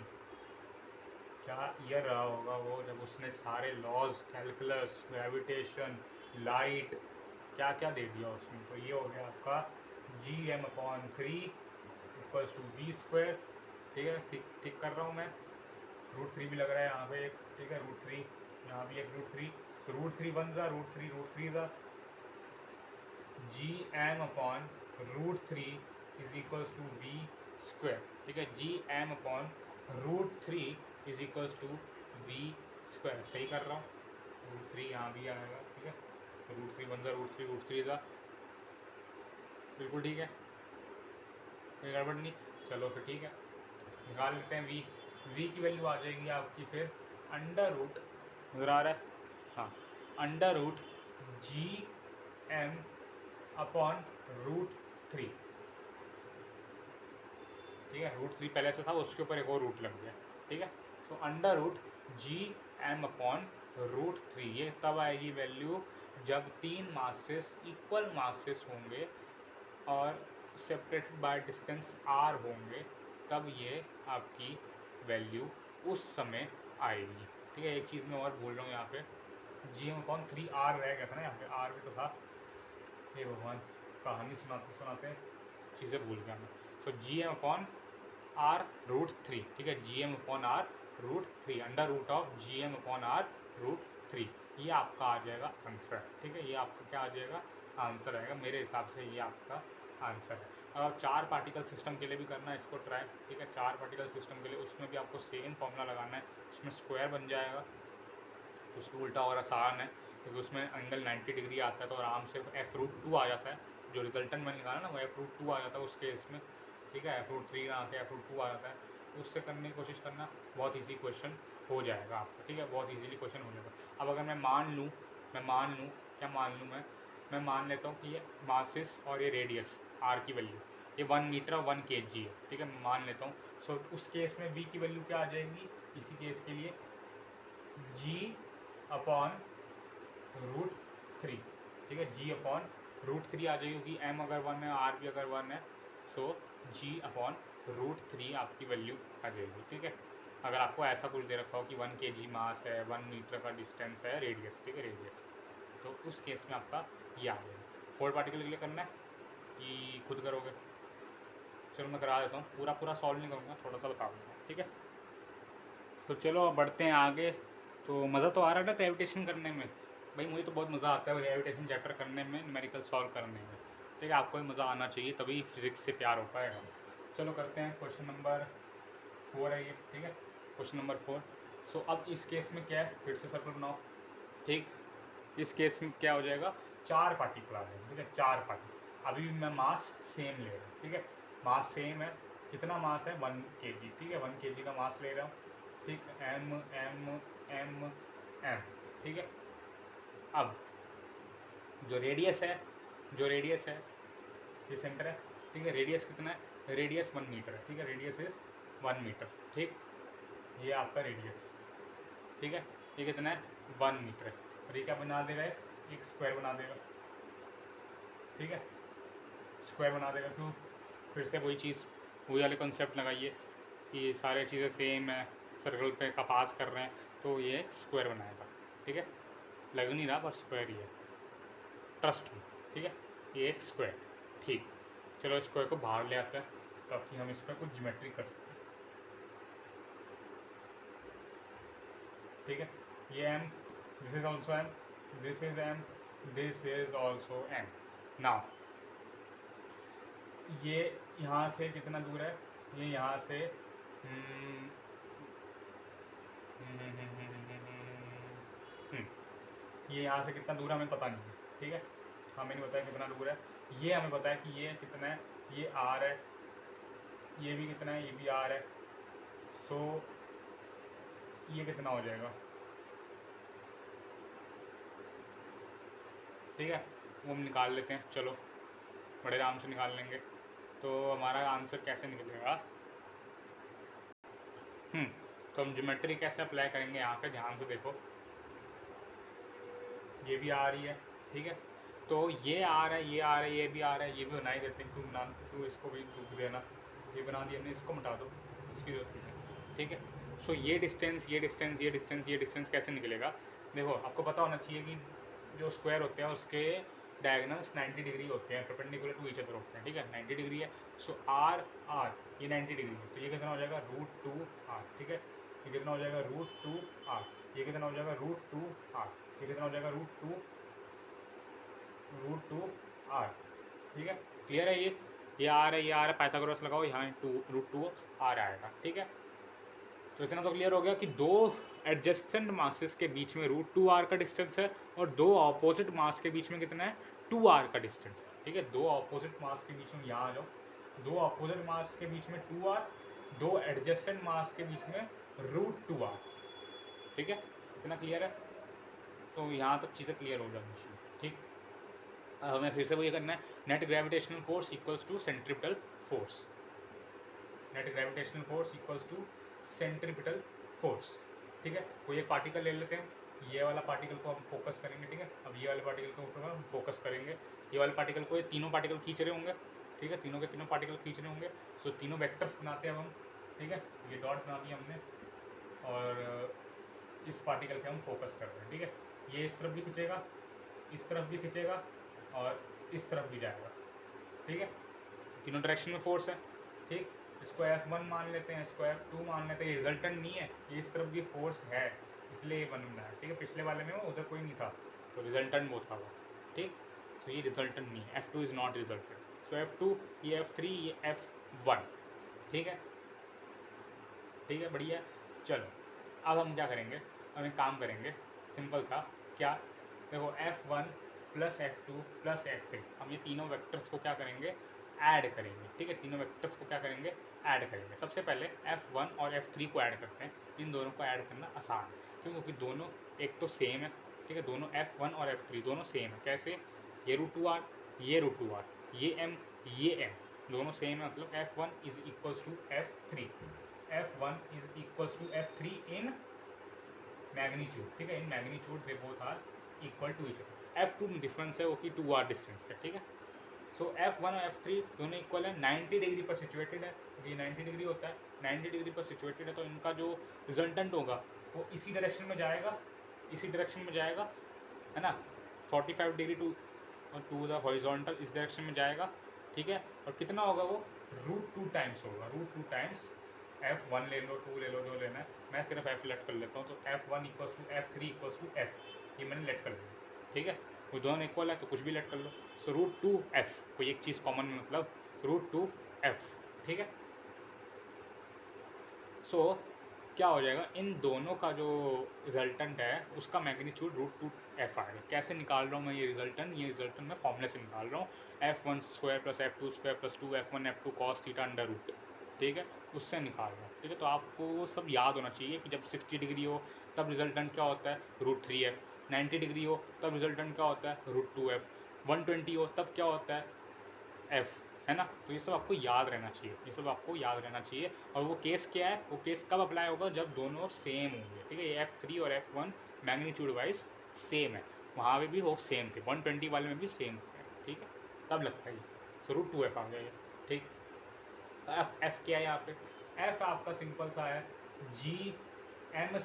क्या ईयर रहा होगा वो, जब उसने सारे लॉज, कैलकुलस, ग्रेविटेशन, लाइट, क्या क्या दे दिया उसने। तो ये हो गया आपका gm upon 3 equals to v², ठीक है। ठीक कर रहा हूँ मैं, √3 भी लग रहा है यहाँ पे एक, ठीक है, √3 यहाँ भी एक √3, सो √3 1 ज़ा √3 ज़ा gm upon √3 is equals to v², ठीक है। gm upon √3 is equals to v², सही कर रहा हूँ। √3 यहाँ भी आएगा, ठीक है, तो √3 1 ज़ा √3 ज़ा, बिल्कुल ठीक है, कोई गड़बड़ नहीं। चलो फिर ठीक है, निकाल लेते हैं v की वैल्यू आ जाएगी आपकी फिर √ नज़र आ रहा है, हाँ, √gm अपॉन √3, ठीक है। √3 पहले से था, उसके ऊपर एक और रूट लग गया, ठीक है। सो √gm अपॉन √3, ये तब आएगी वैल्यू जब 3 मासेस इक्वल मासेस होंगे और सेपरेटेड बाय डिस्टेंस r होंगे, तब ये आपकी वैल्यू उस समय आएगी, ठीक है। एक चीज़ मैं और बोल रहा हूँ यहाँ पे, gm अपॉन 3r रह गया था ना, यहाँ पे r भी तो था, हे भगवान, कहानी सुनाते सुनाते चीज़ें भूल गया मैं। तो gm अपॉन r√3, ठीक है, gm upon r√3, √gm upon r√3, ये आपका आ जाएगा आंसर, ठीक है। ये आपका क्या आ जाएगा, आंसर आएगा, मेरे हिसाब से ये आपका आंसर है। अब आप 4 पार्टिकल सिस्टम के लिए भी करना है इसको ट्राई, ठीक है। 4 पार्टिकल सिस्टम के लिए उसमें भी आपको सेम फॉर्मूला लगाना है, उसमें स्क्वायर बन जाएगा, उसमें उल्टा और आसान है, क्योंकि उसमें एंगल 90 डिग्री आता है, तो आराम से f√2 आ जाता है, जो रिजल्टेंट मैंने निकाला ना वो f√2 आ जाता है उस केस में, ठीक है। f√3 ना आके f√2 आ जाता है, उससे करने की कोशिश करना, बहुत ईजी क्वेश्चन हो जाएगा आपका, ठीक है, बहुत ईजीली क्वेश्चन हो जाएगा। अब अगर मैं मान लूँ, क्या मान लूँ मैं मान लेता हूँ कि ये मासिस और ये रेडियस r की वैल्यू, ये 1 मीटर और 1 kg है, ठीक है, मैं मान लेता हूँ। सो उस केस में v की वैल्यू क्या आ जाएगी, इसी केस के लिए g अपॉन √3, ठीक है, g अपॉन √3 आ जाएगी, क्योंकि m अगर 1 है, r भी अगर 1 है, सो g अपॉन √3 आपकी वैल्यू आ जाएगी, ठीक है। अगर आपको ऐसा कुछ दे रखा हो कि 1 kg मास है, 1 मीटर का डिस्टेंस है, रेडियस, ठीक है, रेडियस, तो उस केस में आपका ये आ जाएगा। 4 पार्टिकल के लिए करना है कि खुद करोगे, चलो मैं करा देता हूँ, पूरा सॉल्व नहीं करूँगा, थोड़ा सा बता दूँगा, ठीक है। तो चलो बढ़ते हैं आगे। तो मज़ा तो आ रहा था ग्रेविटेशन करने में, भाई मुझे तो बहुत मज़ा आता है ग्रेविटेशन चैप्टर करने में, न्यूमेरिकल सॉल्व करने में, ठीक है। आपको भी मज़ा आना चाहिए, तभी फिज़िक्स से प्यार हो पाएगा। चलो करते हैं, क्वेश्चन नंबर 4 है ये, ठीक है, क्वेश्चन नंबर 4। सो अब इस केस में क्या है, फिर से सर्कल बनाओ, ठीक। इस केस में क्या हो जाएगा, 4 पार्टिकल आ जाएंगे, ठीक है, 4 पार्टिकल। अभी भी मैं मास सेम ले रहा हूँ, ठीक है, मास सेम है, कितना मास है 1 kg, ठीक है 1 kg का मास ले रहा हूँ, ठीक, एम एम एम एम, ठीक है। अब जो रेडियस है, ये सेंटर है, ठीक है, रेडियस कितना है, रेडियस 1 मीटर है, ठीक है, रेडियस इज 1 मीटर, ठीक, ये आपका रेडियस, ठीक है, ये कितना है 1 मीटर है, और ये क्या बना देगा, एक स्क्वायर बना देगा, ठीक है, स्क्वायर बना देगा। क्यों, फिर से वही चीज़, वही वाले कॉन्सेप्ट लगाइए कि ये सारे चीज़ें सेम है, सर्कल पे का पास कर रहे हैं, तो ये एक स्क्वायर बनाएगा, ठीक है, लग नहीं रहा पर स्क्वायर ही है, ट्रस्ट में, ठीक है, ये एक स्क्वायर, ठीक। चलो स्क्वायर को बाहर ले आते हैं ताकि हम इस पर कुछ ज्योमेट्री कर सकें, ठीक है, ये M, this is also M, this is M, this is also M. Now ये यहाँ से कितना दूर है, ये यहाँ से हम्म, ये यहाँ से कितना दूर है हमें पता नहीं है, ठीक है, हमें नहीं पता है कितना दूर है, ये हमें पता है कि ये कितना है, ये आर है, ये भी कितना है, ये भी आर है, सो ये कितना हो जाएगा, ठीक है, वो हम निकाल लेते हैं, चलो बड़े आराम से निकाल लेंगे। तो हमारा आंसर कैसे निकलेगा, तो हम ज्योमेट्री कैसे अप्लाई करेंगे, यहाँ पे ध्यान से देखो, ये भी आ रही है, ठीक है, तो ये आ रहा है, ये आ रहा है, ये भी आ रहा है, ये भी बना ही देते हैं, क्यों इसको भी दुख देना, ये बना दिया हमने, इसको मिटा दो, इसकी जरूरत नहीं है, ठीक है। सो ये डिस्टेंस, ये डिस्टेंस, ये डिस्टेंस, ये डिस्टेंस कैसे निकलेगा, देखो आपको पता होना चाहिए कि जो स्क्वायर होते हैं उसके डायगोनल्स 90 डिग्री होते हैं, परपेंडिकुलर टू ईच अदर होते हैं, ठीक है, 90 डिग्री है, सो आर आर ये 90 डिग्री है, तो ये कितना हो जाएगा √2r, ठीक है, ये कितना हो जाएगा √2r, ये कितना हो जाएगा √2r, ये कितना हो जाएगा √2r, ठीक है, क्लियर है, ये आ रहा है, ये आ रहा है, पाइथागोरस लगाओ, यहाँ √2r आएगा, ठीक है। तो इतना तो क्लियर हो गया कि दो एडजेसेंट मासेस के बीच में √2r का डिस्टेंस है, और दो ऑपोजिट मास के बीच में कितना है 2r का डिस्टेंस है, ठीक है, दो ऑपोजिट मास के बीच में, यहाँ आ जाओ, दो ऑपोजिट मास के बीच में 2r, दो एडजेसेंट मास के बीच में √2r, ठीक है, इतना क्लियर है, तो यहाँ तक चीज़ें क्लियर हो जानी चाहिए, ठीक। अब हमें फिर से वो ये करना है, net gravitational force equals to centripetal force, net gravitational force equals to centripetal force, ठीक है। कोई एक पार्टिकल ले लेते हैं, ये वाला पार्टिकल को हम फोकस करेंगे, ठीक है, अब ये वाले पार्टिकल को ऊपर हम फोकस करेंगे, ये वाले पार्टिकल को, ये तीनों पार्टिकल खींच रहे होंगे, ठीक है, तीनों के तीनों पार्टिकल खींच रहे होंगे, सो तीनों वेक्टर्स बनाते हैं हम, ठीक है, ये डॉट बना दिया हमने, और इस पार्टिकल पे हम फोकस कर रहे हैं, ठीक है, ये इस तरफ भी खींचेगा, इस तरफ भी खींचेगा, और इस तरफ भी जाएगा, ठीक है, तीनों डायरेक्शन में फोर्स है, ठीक, इसको F1 मान लेते हैं, इसको F2 मान लेते हैं, रिजल्टेंट नहीं है, ये इस तरफ भी फोर्स है, इसलिए ये बन रहा है, ठीक है, पिछले वाले में वो उधर कोई नहीं था, तो रिजल्टेंट वो था वो, ठीक, सो ये रिजल्टेंट नहीं है, F2 is not resultant, so F2, ये F3, ये F1, ठीक है, ठीक है, बढ़िया। चलो अब हम क्या करेंगे, हम एक काम करेंगे सिंपल सा, क्या, देखो F1 + F2 + F3, हम ये तीनों वेक्टर्स को क्या करेंगे, ऐड करेंगे, ठीक है, तीनों वेक्टर्स को क्या करेंगे, ऐड करेंगे। सबसे पहले F1 और F3 को ऐड करते हैं, इन दोनों को ऐड करना आसान है, क्यों, क्योंकि दोनों एक तो सेम है, ठीक है, दोनों F1 और F3 दोनों सेम है, कैसे, ये √2r, ये √2r, ये m, ये m, दोनों सेम है, मतलब F1 is equals to F3, F1 is equals to F3 in magnitude, ठीक है, in magnitude they both are equal to each other. F2 में डिफरेंस है वो कि 2r डिस्टेंस है, ठीक है, सो F1 और F3 दोनों इक्वल है, 90 डिग्री पर सिचुएटेड है, ये 90 डिग्री होता है, 90 डिग्री पर सिचुएटेड है, तो इनका जो रिजल्टेंट होगा वो इसी डायरेक्शन में जाएगा, इसी डायरेक्शन में जाएगा, है ना, 45 डिग्री टू द हॉरिजॉन्टल, इस डायरेक्शन में जाएगा, ठीक है, और कितना होगा वो √2 टाइम्स होगा, √2 टाइम्स F1 ले लो, 2 ले लो, जो लेना है, मैं सिर्फ F लेट कर लेता हूँ, तो F1 equals to F3 equals to F, ये मैंने लेट कर लिया, ठीक है, वो दोनों इक्वल है तो कुछ भी लेट कर लो, सो √2F, कोई एक चीज़ कॉमन में, मतलब √2F, ठीक है। सो क्या हो जाएगा, इन दोनों का जो रिजल्टेंट है उसका मैग्नीट्यूड √2F आएगा। कैसे निकाल रहा हूँ मैं ये रिजल्टेंट मैं फॉर्मूले से निकाल रहा हूँ, F1² + F2² + 2F1 F2 cos θ √, ठीक है, उससे निकालना है। ठीक है, तो आपको वो सब याद होना चाहिए कि जब 60 डिग्री हो तब रिजल्टेंट क्या होता है, √3f। 90 डिग्री हो तब रिजल्टेंट क्या होता है, √2f। 120 हो तब क्या होता है, f, है ना। तो ये सब आपको याद रहना चाहिए, ये सब आपको याद रहना चाहिए। और वो केस क्या है, वो केस कब अप्लाई होगा, जब दोनों सेम होंगे। ठीक है, ये F3 और F1 मैग्नीट्यूड वाइज सेम है, वहाँ पे भी वो सेम थे, 120 वाले में भी सेम है। ठीक है, तब लगता है ये, तो √2f आ गया ये। ठीक, एफ क्या है यहाँ पे, एफ आपका सिंपल सा है g m²,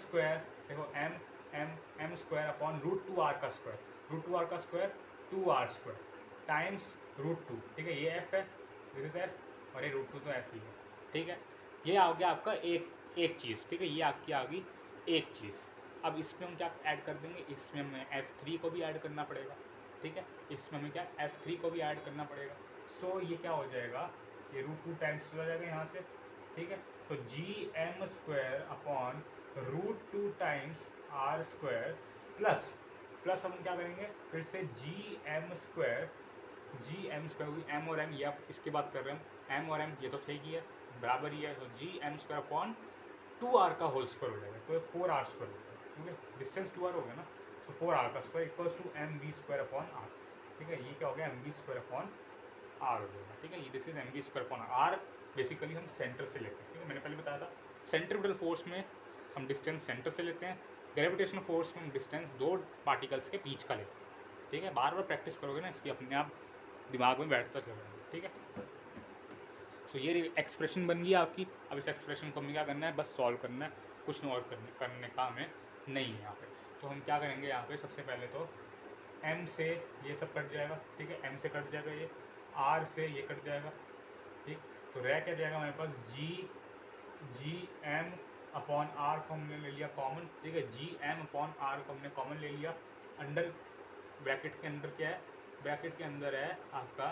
देखो m स्क्वायर अपॉन √2r का स्क्वायर, √2r का स्क्वायर 2r² टाइम्स √2। ठीक है, ये एफ है, दिस इज एफ, और ये √2 तो ऐसे ही है। ठीक है, ये आ गया आपका एक चीज़। ठीक है, ये आपकी आ गई एक चीज़। अब इसमें हम क्या ऐड कर देंगे, इसमें हमें F3 को भी ऐड करना पड़ेगा। ठीक है, इसमें हमें क्या F3 को भी ऐड करना पड़ेगा। सो ये क्या हो जाएगा, ये √2 टाइम्स चला जाएगा यहाँ से। ठीक है, तो gm² upon √2 times r² plus हम क्या करेंगे फिर से gm², m और m, ये आप इसकी बात कर रहे हैं, m और m ये तो ठीक ही है, बराबर ही है। तो gm² अपॉन 2r का होल स्क्वायर हो जाएगा, तो 4r² हो जाएगा। ठीक है, डिस्टेंस 2r हो गया ना, तो 4r का square equals to mv² upon r। ठीक है, ये क्या हो गया, mv² अपॉन r हो जाएगा। ठीक है, ये this is mv² upon r। Basically हम सेंटर से लेते हैं। ठीक है, मैंने पहले बताया था सेंट्रीपिटल फोर्स में हम डिस्टेंस सेंटर से लेते हैं, ग्रेविटेशनल फोर्स में हम डिस्टेंस दो पार्टिकल्स के बीच का लेते हैं। ठीक है, बार बार प्रैक्टिस करोगे ना इसकी, अपने आप दिमाग में बैठता चलेगा। ठीक है, तो ये एक्सप्रेशन बन गई आपकी। अब इस एक्सप्रेशन को हमें क्या करना है, बस सॉल्व करना है, कुछ और करने का हमें नहीं है यहाँ पे। तो हम क्या करेंगे यहाँ पे, सबसे पहले तो m से ये सब कट जाएगा। ठीक है, m से कट जाएगा, ये r से ये कट जाएगा। ठीक, तो रह क्या जाएगा हमारे पास, gm अपॉन r को हमने ले लिया कॉमन। ठीक है, gm अपॉन r को हमने कॉमन ले लिया। अंडर ब्रैकेट के अंदर क्या है, ब्रैकेट के अंदर है आपका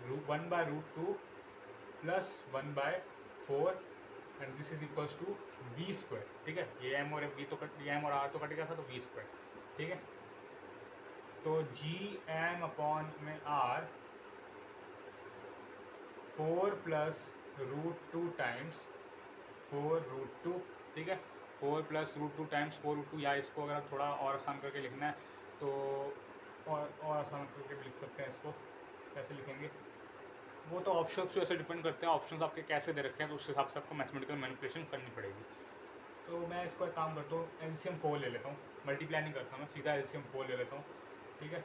1/√2 plus 1/4 and this is equals to v²। ठीक है, ये m और v तो ये m और r तो कट गया था, तो v²। ठीक है, तो gm अपॉन में r 4 प्लस √2 टाइम्स 4√2। ठीक है, 4 प्लस √2 टाइम्स 4√2, या इसको अगर थोड़ा और आसान करके लिखना है तो और आसान करके भी लिख सकते हैं। इसको कैसे लिखेंगे, वो तो ऑप्शंस पे ऐसे डिपेंड करते हैं, ऑप्शंस आपके कैसे दे रखे हैं, तो उस हिसाब से आपको मैथमेटिकल मैनिपुलेशन करनी पड़ेगी। तो मैं इसको एक काम करता हूँ, LCM 4 ले लेता हूँ, मल्टीप्लाई नहीं करता मैं, सीधा LCM 4 ले लेता हूँ। ठीक है,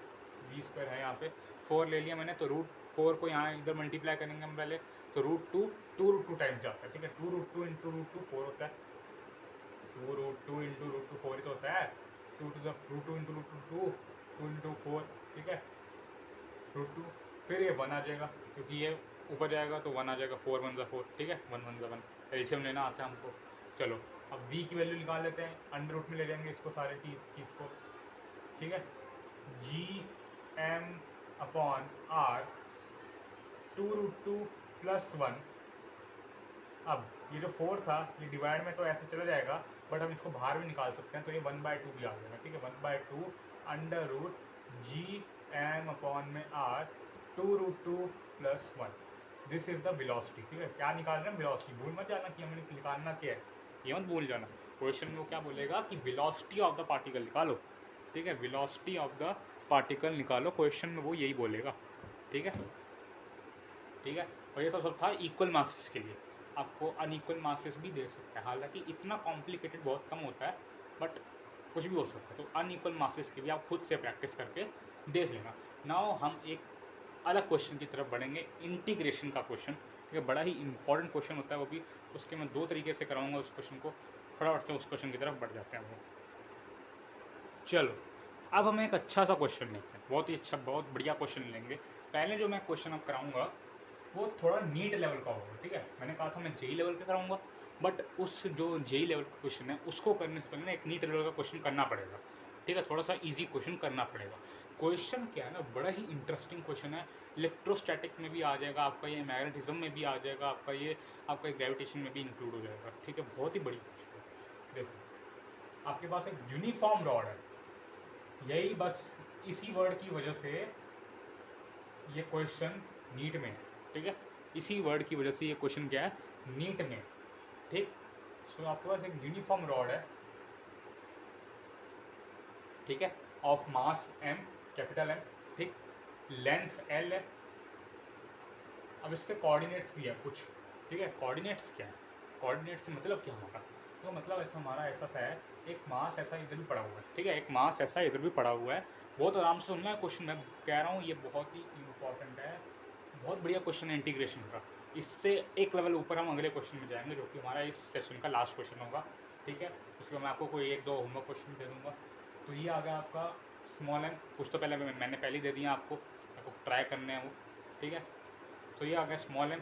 v² है यहाँ पे, 4 ले लिया मैंने, तो √4 को यहाँ इधर मल्टीप्लाई करेंगे हम पहले, तो √2 टाइम्स जाता है। ठीक है, 2√2 इंटू √2 4 होता है, 2√2 इंटू √2 4 ही तो होता है, 2 इंटू √2 2 इंटू 4। ठीक है, √2, फिर ये 1 आ जाएगा, क्योंकि ये ऊपर जाएगा तो 1 आ जाएगा, 4 1 ज़ा 4। ठीक है, 1 1 ज़ा 1, एलसीएम लेना आता है हमको। चलो अब v की वैल्यू निकाल लेते हैं, अंडर रूट में ले लेंगे इसको सारे चीज़ को। ठीक है, gm अपॉन r 2√2 प्लस 1। अब ये जो 4 था ये डिवाइड में तो ऐसे चला जाएगा, बट हम इसको बाहर भी निकाल सकते हैं, तो ये 1/2 भी आ जाएगा। ठीक है, 1/2 अंडर रूट gm अपॉन में r 2√2 plus 1, this is the velocity. ठीक है, क्या निकाल रहे हैं, वेलोसिटी। भूल मत जाना कि हमें निकालना क्या है, ये मत भूल जाना। क्वेश्चन में वो क्या बोलेगा कि वेलोसिटी ऑफ द पार्टिकल निकालो। ठीक है, वेलोसिटी ऑफ द पार्टिकल निकालो, क्वेश्चन में वो यही बोलेगा। ठीक है, ठीक है, और ये तो सब था इक्वल मासेस के लिए, आपको अनइक्वल मासेस भी दे सकता है, हालांकि इतना कॉम्प्लिकेटेड बहुत कम होता है, बट कुछ भी हो सकता है। तो अनइक्वल मासेस के भी आप खुद से प्रैक्टिस करके देख लेना। नाउ हम एक अलग क्वेश्चन की तरफ बढ़ेंगे, इंटीग्रेशन का क्वेश्चन। ये बड़ा ही इंपॉर्टेंट क्वेश्चन होता है, वो भी उसके मैं 2 तरीके से कराऊंगा उस क्वेश्चन को। फटाफट से उस क्वेश्चन की तरफ बढ़ जाते हैं वो। चलो अब हमें एक अच्छा सा क्वेश्चन लेते हैं, बहुत ही अच्छा, बहुत बढ़िया क्वेश्चन लेंगे। पहले जो मैं क्वेश्चन अब कराऊंगा वो थोड़ा नीट लेवल का होगा। ठीक है, मैंने कहा था मैं जेई लेवल का कराऊंगा, बट उस जो जेई लेवल का क्वेश्चन है उसको करने से पहले एक नीट लेवल का क्वेश्चन करना पड़ेगा। ठीक है, थोड़ा सा इजी क्वेश्चन करना पड़ेगा। क्वेश्चन क्या है ना, बड़ा ही इंटरेस्टिंग क्वेश्चन है, इलेक्ट्रोस्टैटिक में भी आ जाएगा आपका, ये मैग्नेटिज्म में भी आ जाएगा आपका, ये आपका ग्रेविटेशन में भी इंक्लूड हो जाएगा। ठीक है, बहुत ही बड़ी क्वेश्चन है। देखो आपके पास एक यूनिफॉर्म रॉड है, यही बस इसी वर्ड की वजह से ये क्वेश्चन नीट में है। ठीक है, इसी वर्ड की वजह से ये क्वेश्चन क्या है, नीट में, ठीक। सो आपके पास एक यूनिफॉर्म रॉड है, ठीक है, of mass m, capital M, ठीक, लेंथ l है। अब इसके कोऑर्डिनेट्स भी है कुछ, ठीक है। कोऑर्डिनेट्स क्या है, कोऑर्डिनेट्स से मतलब क्या हमारा, तो मतलब ऐसा हमारा ऐसा सा है, एक मास ऐसा इधर भी पड़ा हुआ है, ठीक है, एक मास ऐसा इधर भी पड़ा हुआ है। बहुत आराम से सुनना है क्वेश्चन, मैं कह रहा हूँ ये बहुत ही इंपॉर्टेंट है, बहुत बढ़िया क्वेश्चन है इंटीग्रेशन का। इससे एक लेवल ऊपर हम अगले क्वेश्चन में जाएंगे, जो कि हमारा इस सेशन का लास्ट क्वेश्चन होगा, ठीक है। उसके बाद मैं आपको कोई एक दो होमवर्क क्वेश्चन दे दूँगा। तो ये आ गया आपका स्मॉल m, कुछ तो पहले मैंने पहले ही दे दिया आपको ट्राई करने हैं वो, ठीक है। तो ये आ गया स्मॉल m।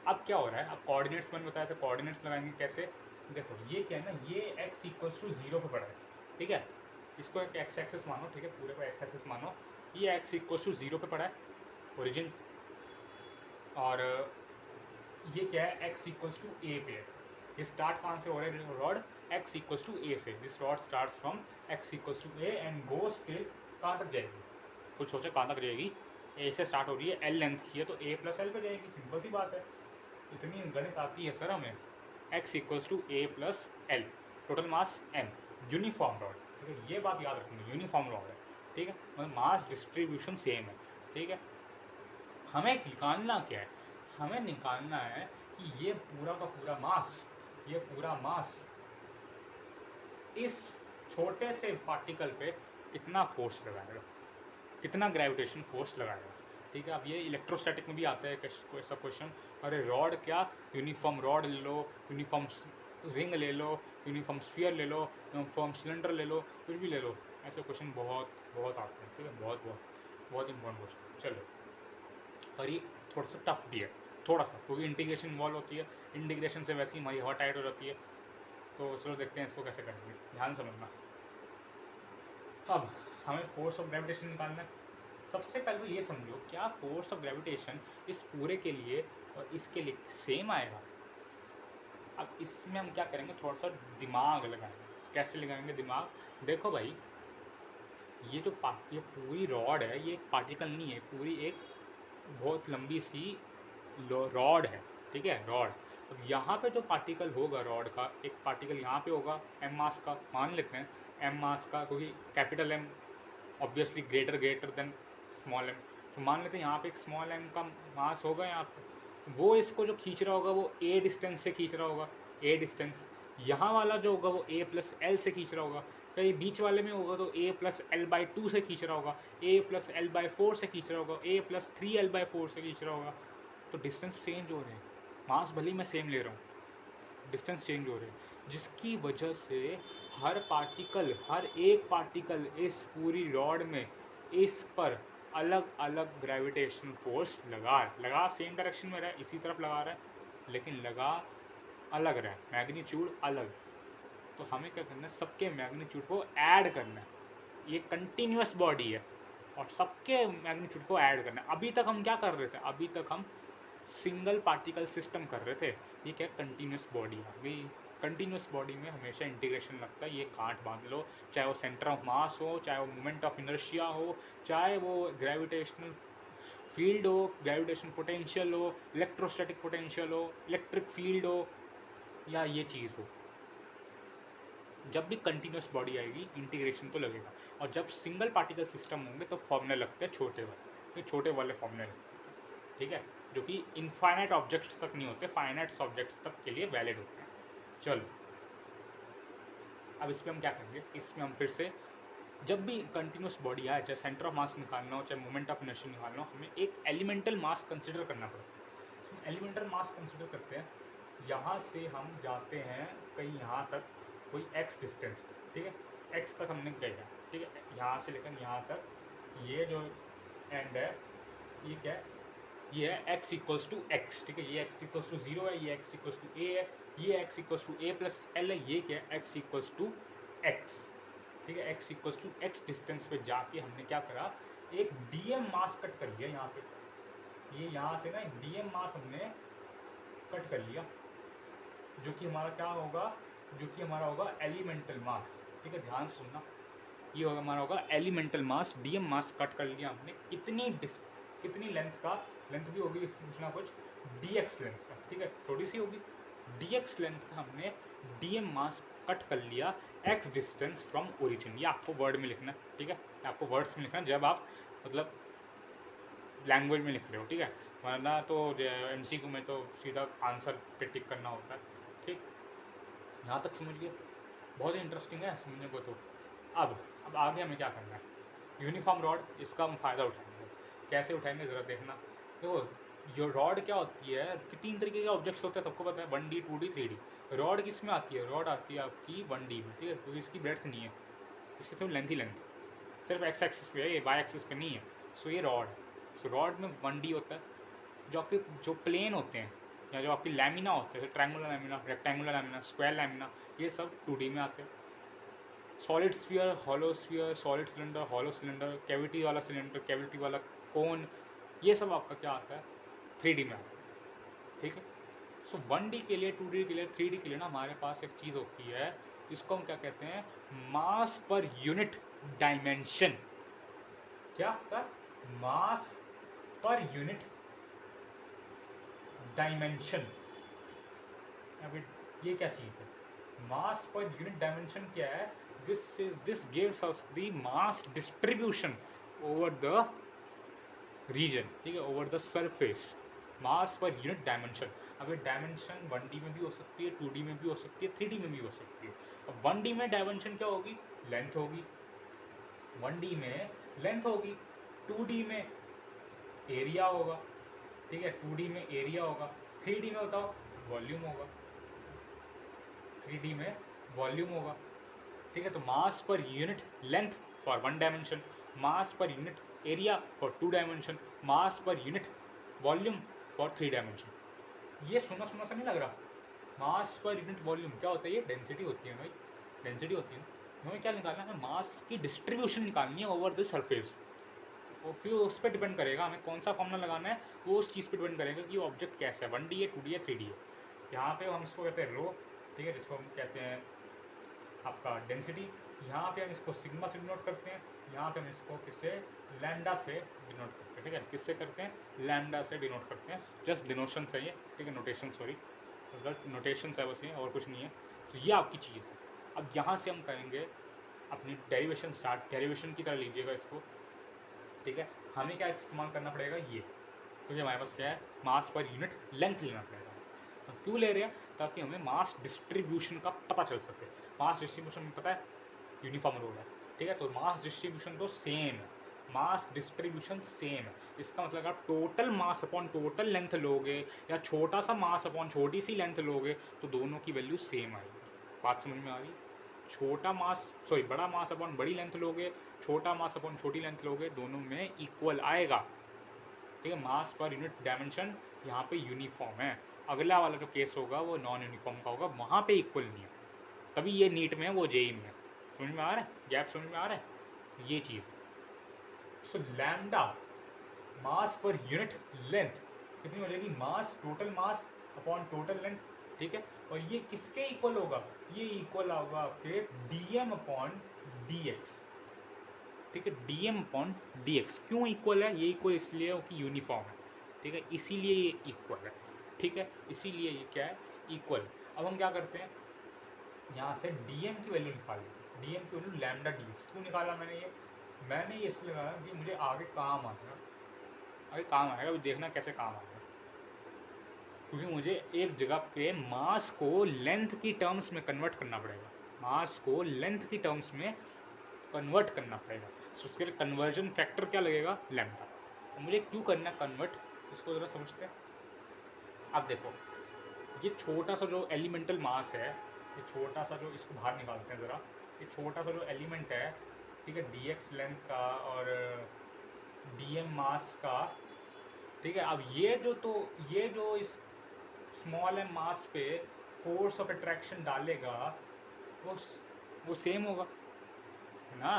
अब क्या हो रहा है, अब कोऑर्डिनेट्स मैंने बताया था, कोऑर्डिनेट्स लगाएंगे कैसे, देखो ये क्या है ना, ये x इक्वल्स टू 0 पे पड़ा है, ठीक है। इसको एक एक्स एक्सेस मानो, ठीक है, पूरे को एक्स एक्सेस मानो। ये x इक्वल्स टू 0 पे पड़ा है ओरिजिन, और ये क्या है, x इक्वल्स टू a पे है। ये स्टार्ट कहाँ से हो रहा है rod, x equals to a से। This rod start from x equals to a and goes till कहाँ तक जाएगी, कुछ सोचे कहाँ तक जाएगी, a से स्टार्ट हो रही है, l लेंथ की है तो a प्लस एल पे जाएगी, सिंपल सी बात है। इतनी गणित आती है सर हमें। x equals to a plus L, total mass m, uniform rod, ठीक है, ये बात याद रखनी, यूनिफॉर्म रॉड है, ठीक है, मतलब मास डिस्ट्रीब्यूशन सेम है, ठीक है। हमें निकालना क्या है, हमें निकालना है कि ये पूरा का पूरा मास, ये पूरा मास इस छोटे से पार्टिकल पे कितना फोर्स लगाएगा, कितना ग्रेविटेशन फोर्स लगाएगा, ठीक है। अब ये इलेक्ट्रोस्टैटिक में भी आता है कोई ऐसा क्वेश्चन, अरे रॉड क्या, यूनिफॉर्म रॉड ले लो, यूनिफॉर्म रिंग ले लो, यूनिफॉर्म स्फीयर ले लो, यूनिफॉर्म सिलेंडर ले लो, कुछ भी ले लो, ऐसे क्वेश्चन बहुत बहुत आते हैं, ठीक है, बहुत बहुत बहुत इंपॉर्टेंट क्वेश्चन। चलो, और ये थोड़ा सा टफ भी है, थोड़ा सा, क्योंकि इंटीग्रेशन इन्वॉल्व होती है, इंटीग्रेशन से वैसे ही हमारी हवा टाइट हो जाती है। तो चलो देखते हैं इसको कैसे करेंगे, ध्यान समझना। अब हमें फोर्स ऑफ ग्रेविटेशन निकालना है। सबसे पहले तो ये समझो, क्या फोर्स ऑफ ग्रेविटेशन इस पूरे के लिए और इसके लिए सेम आएगा। अब इसमें हम क्या करेंगे, थोड़ा सा दिमाग लगाएंगे। कैसे लगाएंगे दिमाग, देखो भाई, ये जो ये पूरी रॉड है, ये एक पार्टिकल नहीं है, पूरी एक बहुत लंबी सी रॉड है, ठीक है, रॉड। अब यहाँ पे जो पार्टिकल होगा रॉड का, एक पार्टिकल यहाँ पे होगा m मास का, मान लेते हैं m मास का, क्योंकि capital M obviously greater than small m, तो मान लेते हैं यहाँ पे एक स्मॉल m का मास होगा यहाँ पे। वो इसको जो खींच रहा होगा वो a डिस्टेंस से खींच रहा होगा, a डिस्टेंस। यहाँ वाला जो होगा वो a प्लस एल से खींच रहा होगा, कहीं बीच वाले में होगा तो a प्लस एल बाई 2 से खींच रहा होगा, a प्लस एल बाई 4 से खींच रहा होगा, a प्लस 3l बाई 4 से खींच रहा होगा। तो डिस्टेंस चेंज हो रहे हैं, मास भले ही मैं सेम ले रहा हूँ, डिस्टेंस चेंज हो रहे हैं, जिसकी वजह से हर पार्टिकल, हर एक पार्टिकल इस पूरी रॉड में इस पर अलग अलग ग्रेविटेशन फोर्स लगा सेम डायरेक्शन में रहा है, इसी तरफ लगा रहा है, लेकिन लगा अलग रहा है, मैग्नीट्यूड अलग। तो हमें क्या करना है, सबके मैग्नीट्यूड को ऐड करना है। ये कंटिन्यूस बॉडी है और सबके मैग्नीट्यूड को ऐड करना है। अभी तक हम क्या कर रहे थे, अभी तक हम सिंगल पार्टिकल सिस्टम कर रहे थे, ये क्या कंटिन्यूस बॉडी आ गई। कंटिन्यूस बॉडी में हमेशा इंटीग्रेशन लगता है, ये गांठ बांध लो, चाहे वो सेंटर ऑफ मास हो, चाहे वो मोमेंट ऑफ इनर्शिया हो, चाहे वो ग्रेविटेशनल फील्ड हो, ग्रेविटेशन पोटेंशियल हो, इलेक्ट्रोस्टैटिक पोटेंशियल हो, इलेक्ट्रिक फील्ड हो, या ये चीज़ हो। जब भी कंटिन्यूस बॉडी आएगी इंटीग्रेशन तो लगेगा, और जब सिंगल पार्टिकल सिस्टम होंगे तो फॉर्मूले लगते हैं छोटे वाले, तो छोटे वाले फॉर्मूले लगते हैं, ठीक है, जो कि इनफाइनाइट ऑब्जेक्ट्स तक नहीं होते, फाइनाइट ऑब्जेक्ट्स तक के लिए वैलिड होते हैं। चलो, अब इसमें हम क्या करेंगे, इसमें हम फिर से जब भी कंटिन्यूस बॉडी आए, चाहे सेंटर ऑफ मास निकालना हो, चाहे मोमेंट ऑफ इनर्शिया निकालना हो, हमें एक एलिमेंटल मास कंसिडर करना पड़ता है। तो एलिमेंटल मास कंसिडर करते हैं, यहाँ से हम जाते हैं कहीं यहाँ तक, कोई x डिस्टेंस, ठीक है, x तक हमने गया, ठीक है, यहाँ से लेकर यहाँ तक, ये जो एंड है ये क्या है, ये है x इक्वल्स टू एक्स, ठीक है, ये x इक्वल्स टू 0 है, ये x इक्वल्स टू a है, ये x equals to a plus L है, ये क्या है x इक्वल्स टू x, ठीक है, x equals to x distance पे जाके हमने क्या करा, एक dm मास कट कर लिया यहाँ पे, ये यहाँ से ना एक dm मास हमने कट कर लिया, जो कि हमारा क्या होगा, जो कि हमारा होगा एलिमेंटल मास, ठीक है, ध्यान से सुनना, ये होगा हमारा होगा एलिमेंटल मास, डीएम मास कट कर लिया हमने, कितनी लेंथ का, लेंथ भी होगी इसकी कुछ ना कुछ dx लेंथ का, ठीक है, छोटी सी होगी, dx लेंथ का हमने dm मास कट कर लिया x डिस्टेंस फ्रॉम ओरिजिन। ये आपको वर्ड में लिखना है, ठीक है, आपको वर्ड्स में लिखना है जब आप मतलब लैंग्वेज में लिख रहे हो, ठीक है, वरना तो MCQ में तो सीधा आंसर पे टिक करना होता है, ठीक। यहाँ तक समझ गए, बहुत ही इंटरेस्टिंग है समझने को। तो अब आगे हमें क्या करना है, यूनिफॉर्म रॉड, इसका हम फ़ायदा उठाएंगे। कैसे उठाएंगे ज़रा देखना। देखो जो रॉड क्या होती है कि 3 तरीके के ऑब्जेक्ट्स होते हैं, सबको पता है, 1D 2D 3D। रॉड किस में आती है, रॉड आती है आपकी 1D में, ठीक है, क्योंकि इसकी ब्रेड्थ नहीं है, इसकी सिर्फ लेंथ ही लेंथ, सिर्फ एक्स एक्सिस पे है, ये वाई एक्सिस पे नहीं है। सो ये रॉड है। सो रॉड में 1D होता है। जो आपके जो प्लेन होते हैं या जो आपकी लैमिना होते हैं, triangular lamina, rectangular lamina, square lamina, ये सब 2D में आते हैं। Solid sphere, hollow sphere, solid cylinder, hollow cylinder, cavity वाला सिलेंडर, कैविटी वाला कोन, ये सब आपका क्या आता है, 3D में आता है, ठीक है। सो 1D के लिए, 2D के लिए, 3D के लिए ना हमारे पास एक चीज़ होती है जिसको हम क्या कहते हैं, मास पर यूनिट डायमेंशन। क्या होता है, मास पर यूनिट डायमेंशन। अभी ये क्या चीज़ है, मास पर यूनिट डायमेंशन क्या है, this gives us the mass distribution over the region, ठीक है, over the surface. Mass per unit dimension. अब ये डायमेंशन 1D में भी हो सकती है, 2D में भी हो सकती है, 3D में भी हो सकती है। अब 1D में डायमेंशन क्या होगी, लेंथ होगी, 1D में लेंथ होगी, 2D में एरिया होगा, ठीक है, 2D में एरिया होगा, 3D में बताओ वॉल्यूम होगा, 3D में वॉल्यूम होगा, ठीक है। तो mass per unit length for 1 dimension, mass per unit area for 2 dimension, mass per unit volume for 3 dimension. ये सुना सुना सा नहीं लग रहा, मास पर यूनिट वॉल्यूम क्या होता है, ये डेंसिटी होती है भाई, डेंसिटी होती है ना। हमें क्या निकालना है, मास की डिस्ट्रीब्यूशन निकालनी है ओवर द सरफेस। और फिर उस पर डिपेंड करेगा हमें कौन सा फॉर्मूला लगाना है, वो उस चीज़ पर डिपेंड करेगा कि वो ऑब्जेक्ट कैसा है, 1D है, 2D है, 3D है। यहाँ पे हम इसको कहते हैं रो, ठीक है, जिसको हम कहते हैं आपका डेंसिटी। यहाँ पे हम इसको सिग्मा से डिनोट करते हैं, यहाँ पे हम इसको किससे, लैम्डा से डिनोट करते हैं, ठीक है, किससे करते हैं, लैम्डा से डिनोट करते हैं। जस्ट डिनोशन है ये, ठीक है, नोटेशन, सॉरी, नोटेशन है बस ये, और कुछ नहीं है। तो ये आपकी चीज़ है। अब यहाँ से हम करेंगे अपनी डेरिवेशन स्टार्ट, डेरिवेशन की तरह लीजिएगा इसको, ठीक है। हमें क्या इस्तेमाल करना पड़ेगा, ये, क्योंकि हमारे पास क्या है, मास पर यूनिट लेंथ लेना पड़ेगा। तो क्यों ले रहे हैं, ताकि हमें मास डिस्ट्रीब्यूशन का पता चल सके। मास डिस्ट्रीब्यूशन में पता है यूनिफॉर्म रोल है, ठीक है, तो मास डिस्ट्रीब्यूशन तो सेम है, मास डिस्ट्रीब्यूशन सेम है। इसका मतलब आप total mass upon total length लोगे या छोटा सा मास अपॉन छोटी सी लेंथ लोगे तो दोनों की वैल्यू सेम आएगी। बात समझ में आ रही, छोटा मास, सॉरी, बड़ा मास अपॉन बड़ी लेंथ लोगे, छोटा मास अपॉन छोटी लेंथ लोगे, दोनों में इक्वल आएगा, ठीक है। मास पर यूनिट डायमेंशन यहाँ पे यूनिफॉर्म है। अगला वाला जो केस होगा वो नॉन यूनिफॉर्म का होगा, वहाँ पे इक्वल नहीं है, तभी ये नीट में है, वो जेई में है। समझ में आ रहा है, गैप समझ में आ रहा है, ये चीज़। सो लैम्डा मास पर यूनिट लेंथ कितनी हो जाएगी, mass, total mass upon total length, ठीक है। और ये किसके इक्वल होगा, ये इक्वल होगा आपके dm अपॉन dx, ठीक है, dm अपॉन dx। क्यों इक्वल है, ये इक्वल इसलिए हो कि यूनिफॉर्म है, ठीक है, इसीलिए ये इक्वल है, ठीक है, इसीलिए ये क्या है, इक्वल। अब हम क्या करते हैं, यहाँ से dm की वैल्यू निकाल ली, dm की वैल्यू लैम्डा dx। क्यों निकाला मैंने ये इसलिए निकाला कि मुझे आगे काम आएगा, आगे काम आएगा, अभी देखना कैसे काम आएगा। क्योंकि मुझे एक जगह पे मास को लेंथ की टर्म्स में कन्वर्ट करना पड़ेगा, मास को लेंथ की टर्म्स में कन्वर्ट करना पड़ेगा। सो उसके लिए कन्वर्जन फैक्टर क्या लगेगा, लैम्डा। मुझे क्यों करना कन्वर्ट, इसको ज़रा समझते हैं। अब देखो, ये छोटा सा जो एलिमेंटल मास है, ये छोटा सा जो, इसको बाहर निकालते हैं ज़रा, ये छोटा सा जो एलिमेंट है, ठीक है, dx लेंथ का और dm मास का, ठीक है। अब ये जो इस स्मॉल एम मास पे फोर्स ऑफ अट्रैक्शन डालेगा वो सेम होगा, है ना।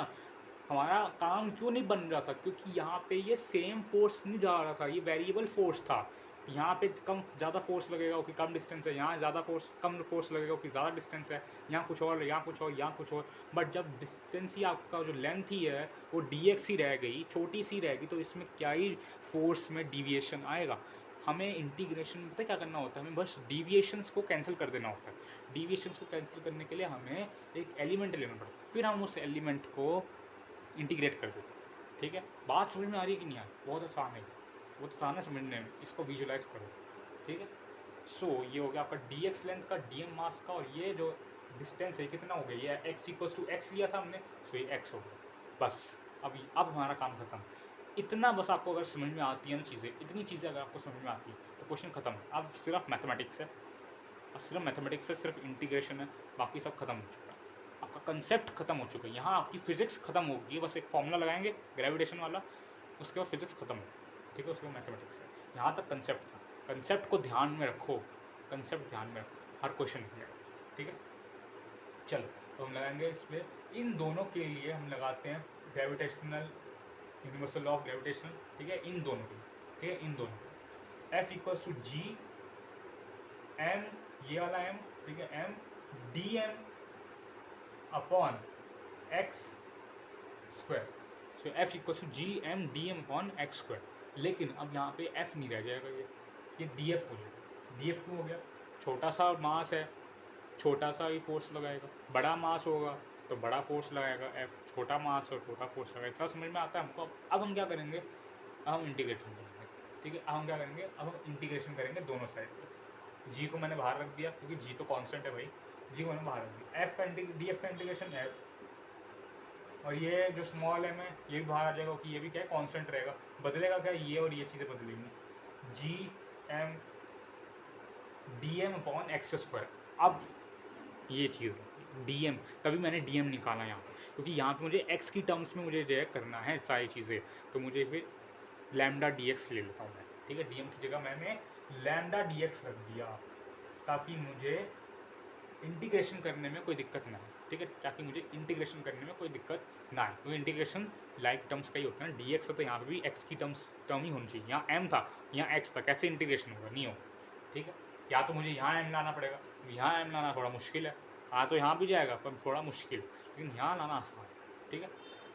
हमारा काम क्यों नहीं बन रहा था, क्योंकि यहाँ पे ये सेम फोर्स नहीं जा रहा था, ये वेरिएबल फोर्स था। यहाँ पे कम ज़्यादा फोर्स लगेगा कि कम डिस्टेंस है, यहाँ ज़्यादा फोर्स कम फोर्स लगेगा कि ज़्यादा डिस्टेंस है, यहाँ कुछ और, यहाँ कुछ और, यहाँ कुछ और। बट जब डिस्टेंस ही आपका जो लेंथ ही है वो dx ही रह गई, छोटी सी रह गई, तो इसमें क्या ही फोर्स में डिविएशन आएगा। हमें इंटीग्रेशन पता है क्या करना होता है, हमें बस डिविएशंस को कैंसिल कर देना होता है। डिविएशंस को कैंसिल करने के लिए हमें एक एलिमेंट लेना पड़ता है, फिर हम उस एलिमेंट को इंटीग्रेट कर देते हैं। ठीक है, बात समझ में आ रही है कि नहीं आ रही? बहुत आसान है, बहुत आसान है समझने में, इसको विजुलाइज करो। ठीक है, सो ये हो गया आपका डी एक्स लेंथ का, डी एम मास का, और ये जो डिस्टेंस है कितना हो गया, ये एक्स इक्वल्स टू एक्स लिया था हमने, सो ये एक्स हो गया। बस अब हमारा काम खत्म। इतना बस आपको अगर समझ में आती है ना चीज़ें, इतनी चीज़ें अगर आपको समझ में आती है तो क्वेश्चन खत्म। अब सिर्फ मैथमेटिक्स है, अब सिर्फ मैथमेटिक्स है, सिर्फ इंटीग्रेशन है, बाकी सब खत्म हो चुका है। आपका कंसेप्ट खत्म हो चुका है, यहाँ आपकी फिजिक्स खत्म होगी, बस एक फॉर्मूला लगाएंगे ग्रेविटेशन वाला, उसके बाद फिजिक्स खत्म हो। ठीक है, उसके बाद मैथमेटिक्स है। यहाँ तक कंसेप्ट था, कंसेप्ट को ध्यान में रखो, कंसेप्ट ध्यान में रखो, हर क्वेश्चन में। ठीक है, चलो तो हम लगाएंगे इस पर, इन दोनों के लिए हम लगाते हैं gravitational, universal law of gravitation. ठीक है, इन दोनों के, ठीक है, इन दोनों के F equals to G M, ये वाला एम, ठीक है, M D M upon X square. So F equals to G M D M upon X square. लेकिन अब यहाँ पे एफ नहीं रह जाएगा, ये डी एफ हो जाएगा। डी एफ क्यों हो गया? छोटा सा मास है, छोटा सा ही फोर्स लगाएगा, बड़ा मास होगा तो बड़ा फोर्स लगाएगा एफ, छोटा मास और छोटा फोर्स लगाएगा। इतना समझ में आता है हमको। अब हम क्या करेंगे, अब हम इंटीग्रेशन करेंगे। ठीक है, अब हम क्या करेंगे, अब हम इंटीग्रेशन करेंगे दोनों साइड पे। जी को मैंने बाहर रख दिया क्योंकि जी तो कांस्टेंट है भाई, जी को मैंने बाहर रख दिया। एफ का डी एफ का इंटीग्रेशन एफ, और ये जो स्मॉल एम है ये भी बाहर आ जाएगा क्योंकि ये भी क्या है, कांस्टेंट रहेगा। बदलेगा क्या, ये और ये चीज़ें बदलेंगी, G M D M upon X square. अब ये चीज़ डी एम, तभी मैंने डी एम निकाला यहाँ, क्योंकि यहाँ पे मुझे एक्स की टर्म्स में मुझे जो है करना है सारी चीज़ें, तो मुझे फिर लैम्डा डी एक्स ले लेता हूँ मैं। ठीक है, डी एम की जगह मैंने लैम्डा डी एक्स रख दिया ताकि मुझे इंटीग्रेशन करने में कोई दिक्कत ना हो। ठीक है, ताकि मुझे इंटीग्रेशन करने में कोई दिक्कत ना आए, क्योंकि इंटीग्रेशन लाइक टर्म्स का ही होता है ना। डी एक्स है तो यहाँ पे भी एक्स की टर्म ही होनी चाहिए। यहाँ एम था, यहाँ एक्स था, कैसे इंटीग्रेशन होगा, नहीं होगा। ठीक है, या तो मुझे यहाँ एम लाना पड़ेगा, यहाँ एम लाना थोड़ा मुश्किल है, हाँ तो यहाँ भी जाएगा पर थोड़ा मुश्किल, लेकिन यहाँ लाना आसान है। ठीक है,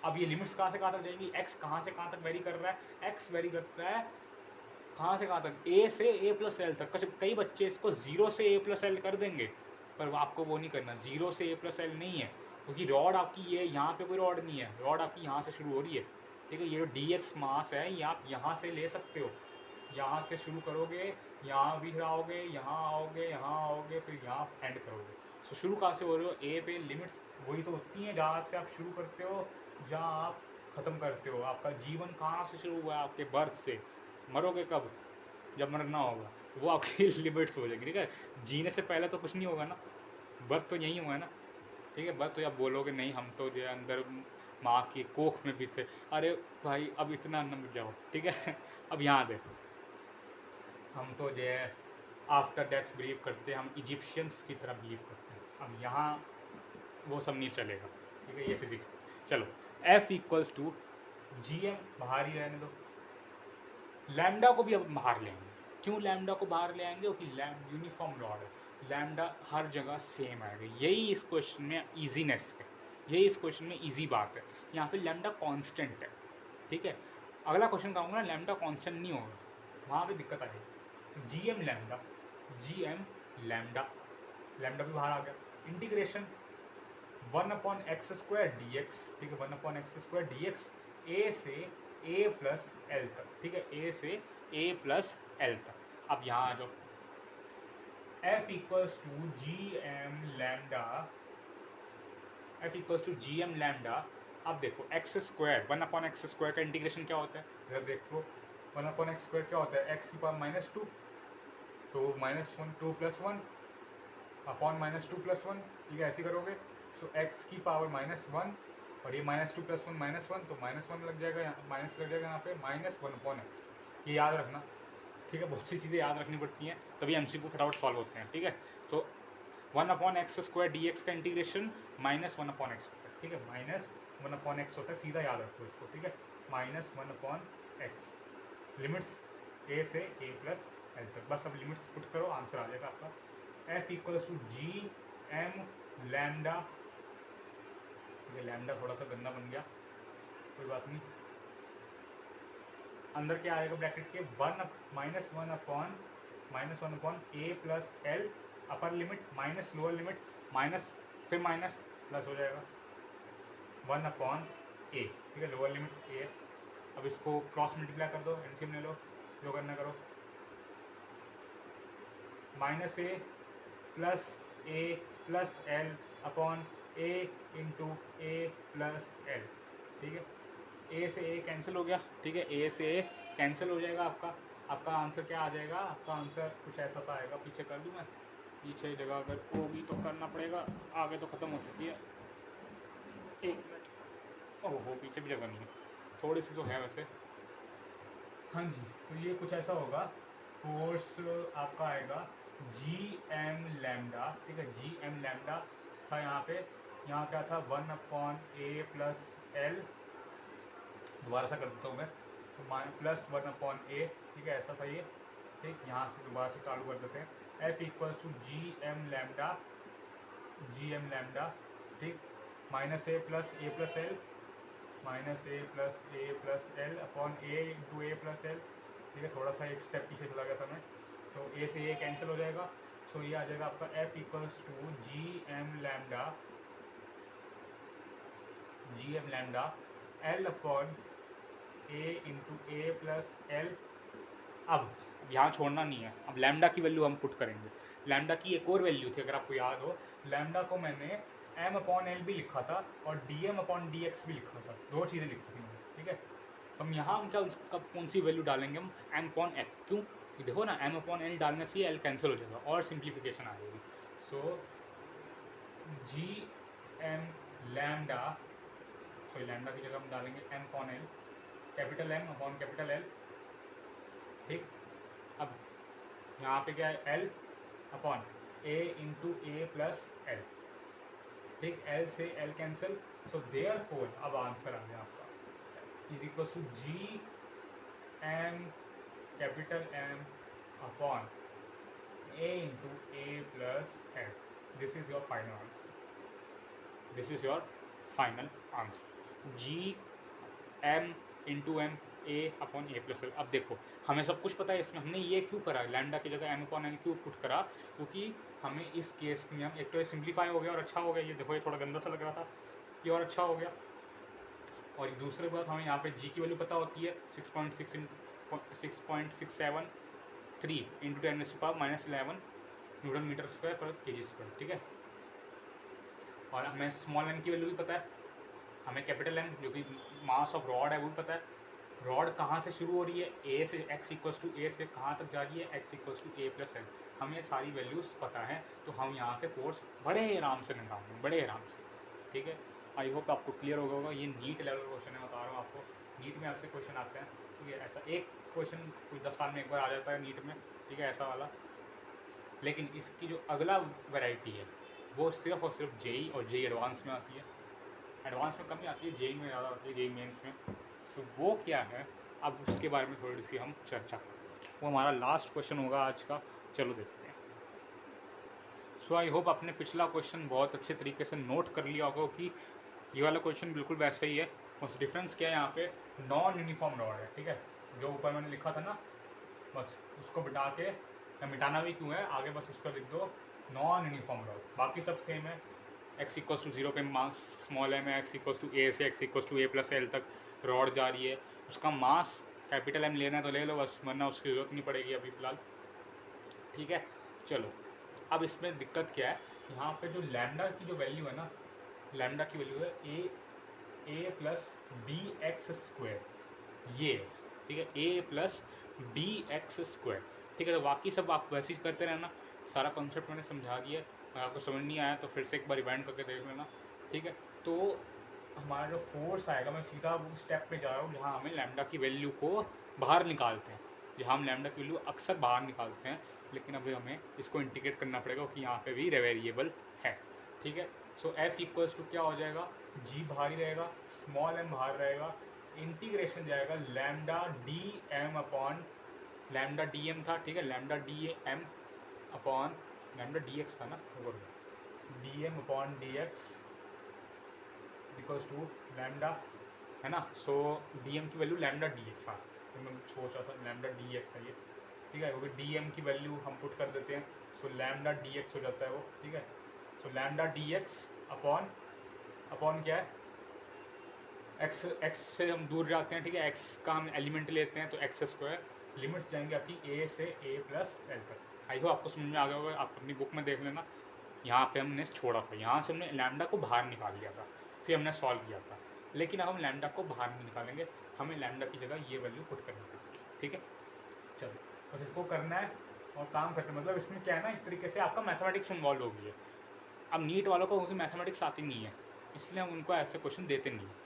अब ये लिमिट्स कहाँ से कहाँ तक जाएंगी, एक्स कहाँ से कहाँ तक वेरी कर रहा है, एक्स वेरी करता है कहाँ से कहाँ तक, ए से ए प्लस एल तक। कई बच्चे इसको जीरो से ए प्लस एल कर देंगे, पर आपको वो नहीं करना, जीरो से ए प्लस एल नहीं है, क्योंकि रॉड आपकी ये यहाँ पे कोई रॉड नहीं है, रॉड आपकी यहाँ से शुरू हो रही है। ठीक है, ये जो डी एक्स मास है ये आप यहाँ से ले सकते हो, यहाँ से शुरू करोगे, यहाँ भी आओगे, यहाँ आओगे, यहाँ आओगे, फिर यहाँ एंड करोगे। सो शुरू कहाँ से हो रहे हो, ए पे। लिमिट्स वही तो होती हैं जहाँ से आप शुरू करते हो, जहाँ आप ख़त्म करते हो। आपका जीवन कहाँ से शुरू हुआ है, आपके बर्थ से। मरोगे कब, जब मरना होगा, तो वो आपकी लिमिट्स हो जाएगी। ठीक है, जीने से पहले तो कुछ नहीं होगा ना, बर्थ तो यही हुआ है ना। ठीक है, बर्थ तो आप बोलोगे नहीं हम तो जो अंदर माँ की कोख में भी थे, अरे भाई अब इतना न मत जाओ। ठीक है, अब यहाँ देखो, हम तो जो है आफ्टर डेथ बिलीव करते हैं, हम इजिप्शियंस की तरह बिलीव करते हैं। अब यहाँ वो सब नहीं चलेगा। ठीक है, ये फिजिक्स। चलो, F equals to G M बाहर ही रहने दो, लैम्डा को भी अब बाहर ले आएंगे। क्यों लैम्डा को बाहर ले आएंगे, क्योंकि यूनिफॉर्म रॉड है, लैम्डा हर जगह सेम आएगा। यही इस क्वेश्चन में ईजीनेस है, यही इस क्वेश्चन में ईजी बात है। यहाँ पे लैम्डा कांस्टेंट है। ठीक है, अगला क्वेश्चन कहूँगा ना लैम्डा कांस्टेंट नहीं होगा, वहाँ पे दिक्कत आएगी। G M lambda, G M lambda, lambda भी बाहर आ गया। Integration 1/x² dx। ठीक है, 1/x² dx ए से ए प्लस एल तक। ठीक है, ए से ए प्लस एल तक। अब यहाँ आ जाओ, F equals to G M lambda, F equals to G M lambda. अब देखो x² 1/x² का इंटीग्रेशन क्या होता है, इधर देखो 1/x² क्या होता है, x की पावर -2, तो -1 2 + 1 अपॉन -2 + 1। ठीक है, ऐसे करोगे। सो x की पावर -1 और ये -2 + 1 -1, तो -1 लग जाएगा, यहाँ माइनस लग जाएगा, यहाँ पे -1/x। ये याद रखना। ठीक है, बहुत सी चीज़ें याद रखनी पड़ती हैं, तभी MCQ फटाफट सॉल्व होते हैं। ठीक है, तो 1/x² dx का इंटीग्रेशन -1/x होता है। ठीक है, -1/x होता है, सीधा याद रखो इसको। ठीक है, -1/x, लिमिट्स a से a प्लस एल तक। बस अब लिमिट्स पुट करो, आंसर आ जाएगा आपका। f equals to G M lambda. ये लैम्डा थोड़ा सा गंदा बन गया, कोई बात नहीं। अंदर क्या आएगा ब्रैकेट के, minus one upon A plus L, upper limit minus lower limit minus, फिर माइनस प्लस हो जाएगा 1 अपॉन ए, ठीक है, लोअर लिमिट ए। अब इसको क्रॉस मल्टीप्लाई कर दो, एलसीएम ले लो, जो करना करो, minus A plus L upon A into A plus L, ठीक है। ए से ए कैंसिल हो गया, ठीक है, ए से ए कैंसिल हो जाएगा। आपका आंसर क्या आ जाएगा, आपका आंसर कुछ ऐसा सा आएगा, पीछे कर दूँ मैं, पीछे जगह अगर होगी तो करना पड़ेगा, आगे तो ख़त्म हो चुकी है, एक मिनट, ओहो पीछे भी जगह नहीं है, थोड़ी सी तो है वैसे। हाँ जी, तो ये कुछ ऐसा होगा, फोर्स आपका आएगा जी एम लैम्डा, ठीक है, जी एम लैम्डा था यहाँ पे, यहाँ क्या था 1 अपॉन ए प्लस एल, दोबारा सा कर देता हूँ मैं, तो प्लस 1 अपॉन ए, ठीक है, ऐसा था ये, ठीक। यहाँ से दोबारा से चालू कर देते हैं, F equals to G M lambda, ठीक, minus A plus L, minus A plus L upon A into A plus L, ठीक है, थोड़ा सा एक स्टेप पीछे चला गया था मैं, तो ए से ए कैंसिल हो जाएगा, सो ये आ जाएगा आपका F equals to G M lambda L upon A into A plus L. अब यहाँ छोड़ना नहीं है, अब लैम्डा की वैल्यू हम पुट करेंगे। लैम्डा की एक और वैल्यू थी, अगर आपको याद हो, लैम्डा को मैंने एम अपॉन एल भी लिखा था और D M upon D X भी लिखा था, दो चीज़ें लिखी थी मैंने, ठीक है। तो हम यहाँ हम क्या कौन सी वैल्यू डालेंगे, हम एम अपॉन एल, क्यों, देखो ना, एम अपॉन एल डालने से एल कैंसिल हो जाएगा और सिंप्लीफिकेशन आ जाएगी। So G M lambda, sorry lambda की जगह हम डालेंगे M upon L, capital M upon capital L, ठीक। अब यहाँ पे क्या है, L upon A into A plus L, ठीक, एल से एल कैंसिल, सो देयरफॉर अब आंसर आ गया आपका is equal to G M capital M upon A into A plus L. This is your final answer, this is your final answer, ji M into M A upon A plus L. अब देखो हमें सब कुछ पता है, इसमें हमने ये क्यों करा, लैम्डा की जगह एम अपॉन एल क्यों पुट करा, क्योंकि हमें इस केस में हम एक तो ये सिंप्लीफाई हो गया और अच्छा हो गया, ये देखो ये थोड़ा गंदा सा लग रहा था, ये और अच्छा हो गया। और दूसरी बात, हमें यहाँ पे जी की वैल्यू पता होती है 6.673 इंटू 10⁻⁻11 न्यूटन मीटर स्क्वायर पर केजी स्क्वायर, ठीक है। और हमें स्मॉल एम की वैल्यू भी पता है, हमें कैपिटल एम जो कि मास ऑफ रॉड है वो भी पता है, रॉड कहाँ से शुरू हो रही है, ए से, एक्स इक्वल्स टू ए से कहाँ तक जा रही है, X equals to A plus L, हमें ये सारी वैल्यूज़ पता है, तो हम यहाँ से फोर्स बड़े आराम से निकालेंगे, बड़े आराम से, ठीक है। आई होप आपको क्लियर होगा। ये नीट लेवल क्वेश्चन है, बता रहा हूँ आपको, नीट में ऐसे क्वेश्चन आते हैं, ठीक है, ऐसा एक क्वेश्चन कुछ 10 साल में एक बार आ जाता है नीट में, ठीक है, ऐसा वाला। लेकिन इसकी जो अगला वैरायटी है वो सिर्फ और सिर्फ जेई और जेई एडवांस में आती है, एडवांस में कम ही आती है, जेई में ज़्यादा आती है, जेई मेंस में। सो वो क्या है, अब उसके बारे में थोड़ी सी हम चर्चा करें, वो हमारा लास्ट क्वेश्चन होगा आज का, चलो देखते हैं। सो आई होप आपने पिछला क्वेश्चन बहुत अच्छे तरीके से नोट कर लिया होगा कि ये वाला क्वेश्चन बिल्कुल वैसा ही है, बस डिफरेंस क्या है, यहाँ पे नॉन यूनिफॉर्म रॉड है, ठीक है, जो ऊपर मैंने लिखा था ना, बस उसको बिटा के, या मिटाना भी क्यों है, आगे बस उसको लिख दो नॉन यूनिफॉर्म रॉड, बाकी सब सेम है। एक्स इक्वल्स टू 0 पे मास स्मॉल एम है, एक्स इक्वल्स टू ए से X equals to A plus L तक रॉड जा रही है, उसका मास कैपिटल एम लेना है तो ले लो बस, वरना उसकी ज़रूरत नहीं पड़ेगी अभी फ़िलहाल, ठीक है। चलो अब इसमें दिक्कत क्या है, यहाँ पे जो लैम्डा की जो वैल्यू है ना, लैम्डा की वैल्यू है ए प्लस बी एक्स स्क्वायर, ये, ठीक है, ए प्लस बी एक्स स्क्वायर, ठीक है। तो बाकी सब आप वैसे ही करते रहना, सारा कॉन्सेप्ट मैंने समझा दिया, अगर आपको समझ नहीं आया तो फिर से एक बार रिवाइंड करके देख लेना, ठीक है। तो हमारा जो फोर्स आएगा, मैं सीधा वो स्टेप पे जा रहा हूँ जहाँ हमें लैम्डा की वैल्यू को बाहर निकालते हैं, जहाँ हम लैम्डा की वैल्यू अक्सर बाहर निकालते हैं, लेकिन अभी हमें इसको इंटीग्रेट करना पड़ेगा क्योंकि यहाँ पे भी वेरिएबल है, ठीक है। सो एफ इक्वल्स टू क्या हो जाएगा, जी बाहर ही रहेगा, स्मॉल एम बाहर रहेगा, इंटीग्रेशन जाएगा lambda D M upon, lambda D M था, ठीक है, lambda D M upon lambda D X था ना, D M upon D X equals to lambda, है ना। सो डी एम की वैल्यू लैम्डा डी एक्स, हाँ, तो मैं सोच रहा था लैम्डा डी एक्स है ये, ठीक है, क्योंकि डी एम की वैल्यू हम पुट कर देते हैं, सो लैम्डा डी एक्स हो जाता है वो, ठीक है। सो lambda D X upon upon क्या है, एक्स, एक्स से हम दूर जाते हैं, ठीक है, एक्स का हम एलिमेंट लेते हैं तो एक्स स्क्वायर, लिमिट्स जाएंगे आपकी ए से ए प्लस एल तक। आई होप आपको समझ में आ गया होगा, आप अपनी बुक में देख लेना। यहाँ पे हमने छोड़ा था, यहाँ से हमने लैम्डा को बाहर निकाल लिया था, फिर हमने सॉल्व किया था, लेकिन अब हम लैम्डा को बाहर नहीं निकालेंगे, हमें लैम्डा की जगह ये वैल्यू पुट करनी है, ठीक है। चलो बस इसको करना है और काम करते हैं, मतलब इसमें क्या है ना, एक तरीके से आपका मैथमेटिक्स इन्वॉल्व हो गई है। अब नीट वालों को क्योंकि मैथमेटिक्स आती नहीं है, इसलिए हम उनको ऐसे क्वेश्चन देते नहीं हैं,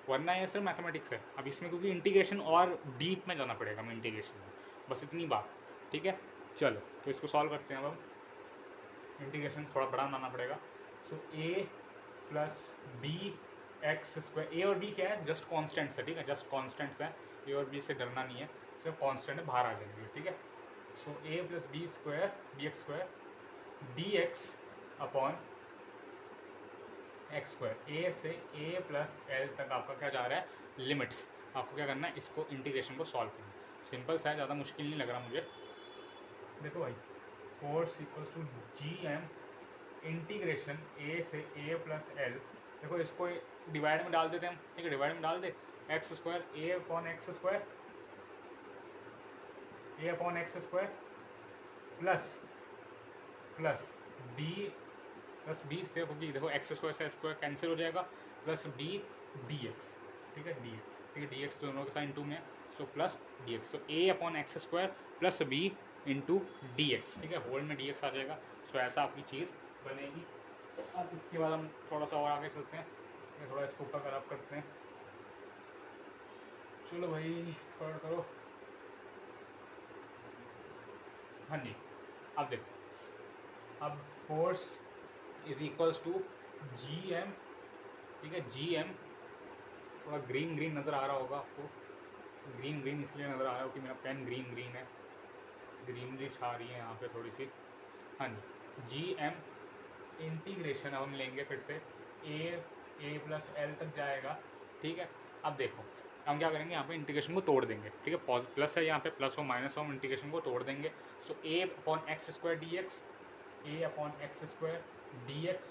वरना ये सिर्फ मैथमेटिक्स है। अब इसमें क्योंकि इंटीग्रेशन और डीप में जाना पड़ेगा, हमें इंटीग्रेशन में, बस इतनी बात, ठीक है। चलो तो इसको सॉल्व करते हैं। अब हम इंटीग्रेशन थोड़ा बड़ा बनाना पड़ेगा। सो A plus B X square, ए और बी क्या है, जस्ट कॉन्स्टेंट्स है, ठीक है, जस्ट कॉन्स्टेंट्स है, ए और बी से डरना नहीं है, सिर्फ कॉन्स्टेंट है, बाहर आ जाएंगे, ठीक है। So A plus B square B X square D X upon X square, A से ए प्लस एल तक आपका क्या जा रहा है, लिमिट्स। आपको क्या करना है, इसको इंटीग्रेशन को सॉल्व करना है, सिंपल सा है, ज़्यादा मुश्किल नहीं लग रहा मुझे। देखो भाई, force equals to G M integration A से ए प्लस एल, देखो इसको डिवाइड में डाल देते हैं हम, ठीक है, डिवाइड में डाल दे, X square A upon X square, A upon X square plus plus B plus B से, क्योंकि देखो एक्स स्क्वायर से स्क्वायर कैंसिल हो जाएगा, प्लस बी डी एक्स, ठीक है, डी एक्स, ठीक है, डी एक्स दोनों के साथ इंटू में, सो प्लस डी एक्स, तो A upon X square plus B into D X, ठीक है, होल में डी एक्स आ जाएगा। सो ऐसा आपकी चीज़ बनेगी। अब इसके बाद हम थोड़ा सा और आगे चलते हैं, थोड़ा इसको ऊपर खराब करते हैं। चलो भाई फॉरवर्ड करो। हाँ जी, अब देखो, अब force is equals to G M, ठीक है, जी एम, थोड़ा ग्रीन ग्रीन नज़र आ रहा होगा आपको, ग्रीन ग्रीन इसलिए नज़र आ रहा हो कि मेरा पेन ग्रीन ग्रीन है, ग्रीनरी छा रही है यहाँ पे थोड़ी सी। हाँ जी, जी एम इंटीग्रेशन अब हम लेंगे फिर से, ए प्लस एल तक जाएगा, ठीक है। अब देखो हम क्या करेंगे, यहाँ पे इंटीग्रेशन को तोड़ देंगे, ठीक है, प्लस है यहाँ पे, प्लस हो माइनस हो, हम इंटीग्रेशन को तोड़ देंगे। So A upon X square D X, A upon X square D X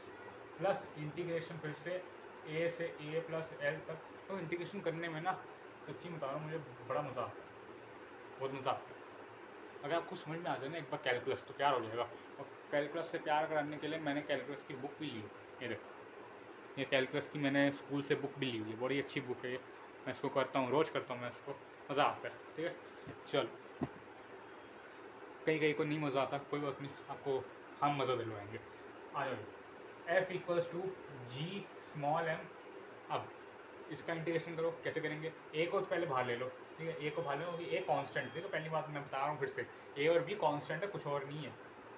plus integration फिर से ए से ए प्लस एल तक। तो इंटीग्रेशन करने में ना सच्ची बता रहा हूँ, मुझे बड़ा मज़ा आता है, बहुत मज़ा आता है। अगर आपको समझ में आ जाए ना एक बार कैलकुलस, तो प्यार हो जाएगा। और कैलकुलस से प्यार करने के लिए मैंने कैलकुलस की बुक भी ली है, ये देखो, ये कैलकुलस की मैंने स्कूल से बुक भी ली हुई है, बड़ी अच्छी बुक है ये, मैं इसको करता हूँ, रोज़ करता हूँ मैं इसको, मज़ा आता है, ठीक है। चलो, कहीं कहीं को नहीं मज़ा आता, कोई बात नहीं, आपको हम मज़ा दिलवाएंगे। आ जाओ, F equals to G small M. अब इसका इंटीग्रेशन करो, कैसे करेंगे, ए को तो पहले बाहर ले लो, ठीक है, ए को बाहर लो, ए कांस्टेंट, ठीक है, पहली बात मैं बता रहा हूँ फिर से, ए और बी कांस्टेंट है, कुछ और नहीं है,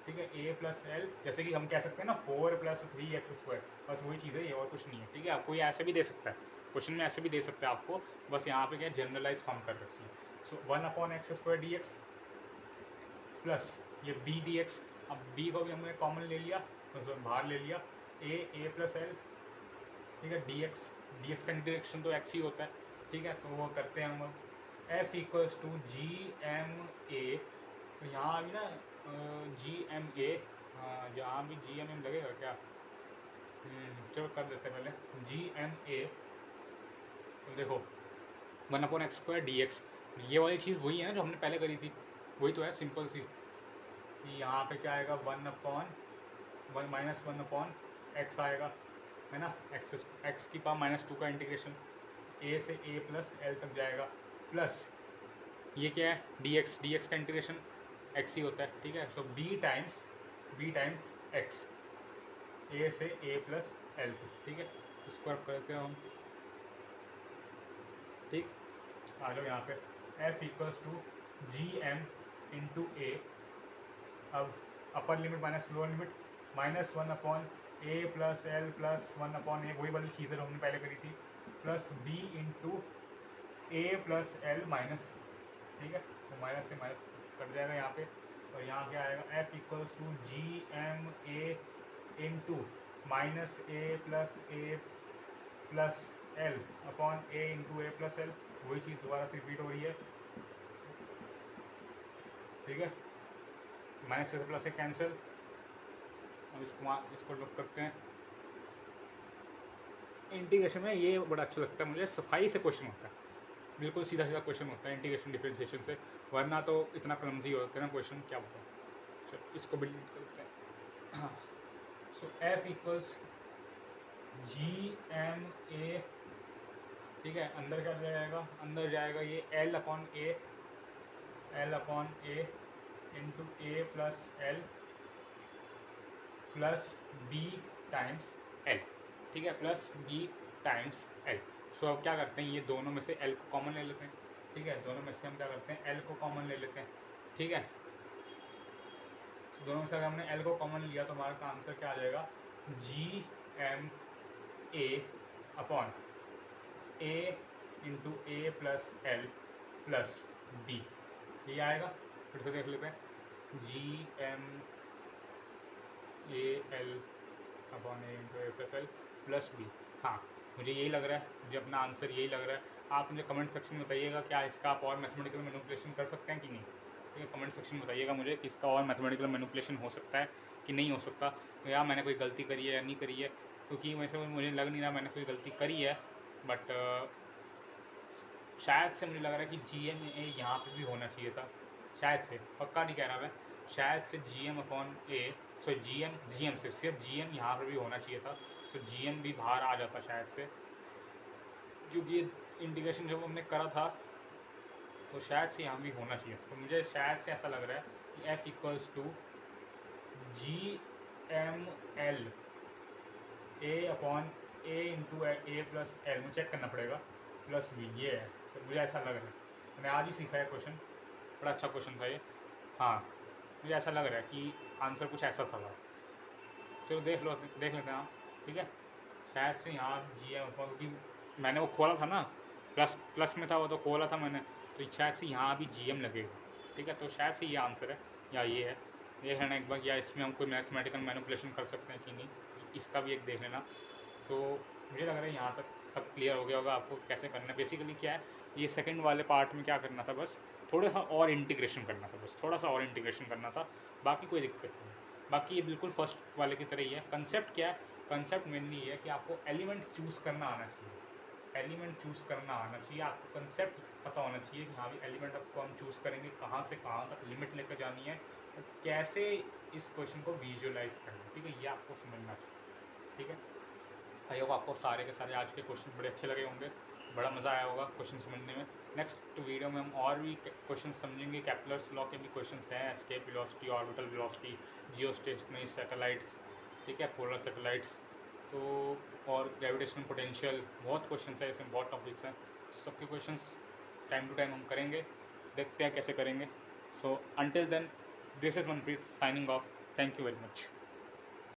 ठीक है। ए प्लस एल, जैसे कि हम कह सकते हैं ना 4 प्लस 3x स्क्वायर, बस वही चीज़ है, ये और कुछ नहीं है, ठीक है। आपको ये ऐसे भी दे सकता है, क्वेश्चन में ऐसे भी दे सकता है आपको, बस यहाँ पे क्या जनरलाइज फॉर्म कर रखी है। सो 1 upon X square D X plus ये बी डी एक्स, अब बी को भी हमने कॉमन ले लिया, तो बाहर ले लिया, ए प्लस एल, ठीक है, डी एक्स का इंटीग्रेशन तो एक्स ही होता है, ठीक है, तो वो करते हैं हम। F equals to G M A, तो यहाँ भी ना जी एम ए, हाँ यहाँ भी जी एम लगेगा क्या, चलो कर देते हैं पहले जी एम ए। तो देखो 1 upon X square D x, ये वाली चीज़ वही है ना जो हमने पहले करी थी, वही तो है, सिंपल सी, कि यहाँ पे क्या आएगा 1 माइनस 1 अपॉन एक्स आएगा, है ना, एक्स की पावर -2 का इंटीग्रेशन ए से ए प्लस एल तक जाएगा, प्लस ये क्या है डी एक्स का इंटीग्रेशन एक्स ही होता है, ठीक है। सो बी टाइम्स एक्स, ए से ए प्लस एल तक, ठीक है, इसको अब करते हैं हम, ठीक। आ जाओ यहाँ पे, F equals to G M into A, अब upper limit minus lower limit, -1 upon A plus L plus 1 upon A, वही वाली चीज़ें जो हमने पहले करी थी, plus B into A plus L minus, ठीक है, तो माइनस से माइनस कट जाएगा यहाँ पे, और यहाँ क्या आएगा, F equals to G M A into minus A plus L upon A into A plus L, वही चीज़ दोबारा से रिपीट हो रही है, ठीक है। माइनस से प्लस से कैंसिल, अब इसको लुक करते हैं। इंटीग्रेशन में ये बड़ा अच्छा लगता है मुझे, सफाई से क्वेश्चन होता है, बिल्कुल सीधा सीधा क्वेश्चन होता है इंटीग्रेशन डिफरेंशिएशन से, वरना तो इतना क्लमजी होता है ना क्वेश्चन, क्या होता है। चलो इसको भी डिलीट करते हैं। हाँ, so F equals G M A, ठीक है। अंदर क्या जाएगा, अंदर जाएगा ये L upon A into A plus L plus B times L, ठीक है, plus B times L. So अब क्या करते हैं, ये दोनों में से एल को कॉमन ले लेते हैं, ठीक है। दोनों में से हम क्या करते हैं, एल को कॉमन ले लेते हैं, ठीक है। तो दोनों में से अगर हमने एल को कॉमन लिया तो हमारा आंसर क्या आ जाएगा, G M A upon A into A plus L plus B, ये आएगा। फिर से देख लेते हैं, G M A L upon A into A plus L plus B. हाँ, मुझे यही लग रहा है, मुझे अपना आंसर यही लग रहा है। आप मुझे कमेंट सेक्शन में बताइएगा क्या इसका आप और मैथमेटिकल मैनिपुलेशन कर सकते हैं कि नहीं, ठीक है। कमेंट सेक्शन में बताइएगा मुझे कि इसका और मैथमेटिकल मैनिपुलेशन हो सकता है कि नहीं हो सकता, या मैंने कोई गलती करी है या नहीं करी है, क्योंकि वैसे मुझे लग नहीं रहा मैंने कोई गलती करी है, बट शायद से मुझे लग रहा है कि जी एम ए यहाँ पर भी होना चाहिए था, शायद से, पक्का नहीं कह रहा मैं, शायद से जी एम अपॉन ए, सो जी एम से सिर्फ जी एम यहाँ पर भी होना चाहिए था, सो जी एम भी बाहर आ जाता शायद से, क्योंकि ये इंटीग्रेशन जब हमने करा था तो शायद से यहाँ भी होना चाहिए। तो मुझे शायद से ऐसा लग रहा है कि F equals to G M L A upon A into A plus L, मुझे चेक करना पड़ेगा, प्लस बी, ये है। तो मुझे ऐसा लग रहा है, मैंने आज ही सीखा है क्वेश्चन, बड़ा अच्छा क्वेश्चन था ये। हाँ, मुझे ऐसा लग रहा है कि आंसर कुछ ऐसा था। चलो देख लेते हैं आप, ठीक है। शायद से यहाँ जी एम अपॉन, क्योंकि मैंने वो खोला था ना, प्लस में था वो, तो खोला था मैंने, तो शायद से यहाँ भी जी एम लगेगा, ठीक है। तो शायद से ये आंसर है या ये है, देख लेना एक बार, या इसमें हम कोई मैथमेटिकल मैनिपुलेशन कर सकते हैं कि नहीं, इसका भी एक देख लेना। सो मुझे लग रहा है यहाँ तक सब क्लियर हो गया होगा आपको कैसे करना है। बेसिकली क्या है, ये सेकंड वाले पार्ट में क्या करना था, बस थोड़ा सा और इंटीग्रेशन करना था, बस थोड़ा सा और इंटीग्रेशन करना था, बाकी कोई दिक्कत नहीं। बाकी ये बिल्कुल फर्स्ट वाले की तरह ही है। कंसेप्ट क्या है, कंसेप्ट मेनली ये है कि आपको एलिमेंट चूज़ करना आना चाहिए, एलिमेंट चूज़ करना आना चाहिए, आपको कंसेप्ट पता होना चाहिए कि हाँ भी एलिमेंट आपको हम चूज़ करेंगे, कहाँ से कहाँ तक लिमिट लेकर जानी है, और कैसे इस क्वेश्चन को विजुअलाइज करना है, ठीक है। ये आपको समझना चाहिए, ठीक है। आई होप आपको सारे के सारे आज के क्वेश्चन बड़े अच्छे लगे होंगे, बड़ा मज़ा आया होगा क्वेश्चन समझने में। नेक्स्ट वीडियो में हम और भी क्वेश्चन समझेंगे, कैप्लर्स लॉ के भी क्वेश्चन हैं, escape velocity, orbital velocity, geostationary satellites, ठीक है, पोलर सैटेलाइट्स, तो और ग्रेविटेशनल पोटेंशियल, बहुत क्वेश्चन है इसमें, बहुत टॉपिक्स हैं। सबके क्वेश्चन टाइम टू टाइम हम करेंगे, देखते हैं कैसे करेंगे। So until then, this is Manpreet signing off, thank you very much.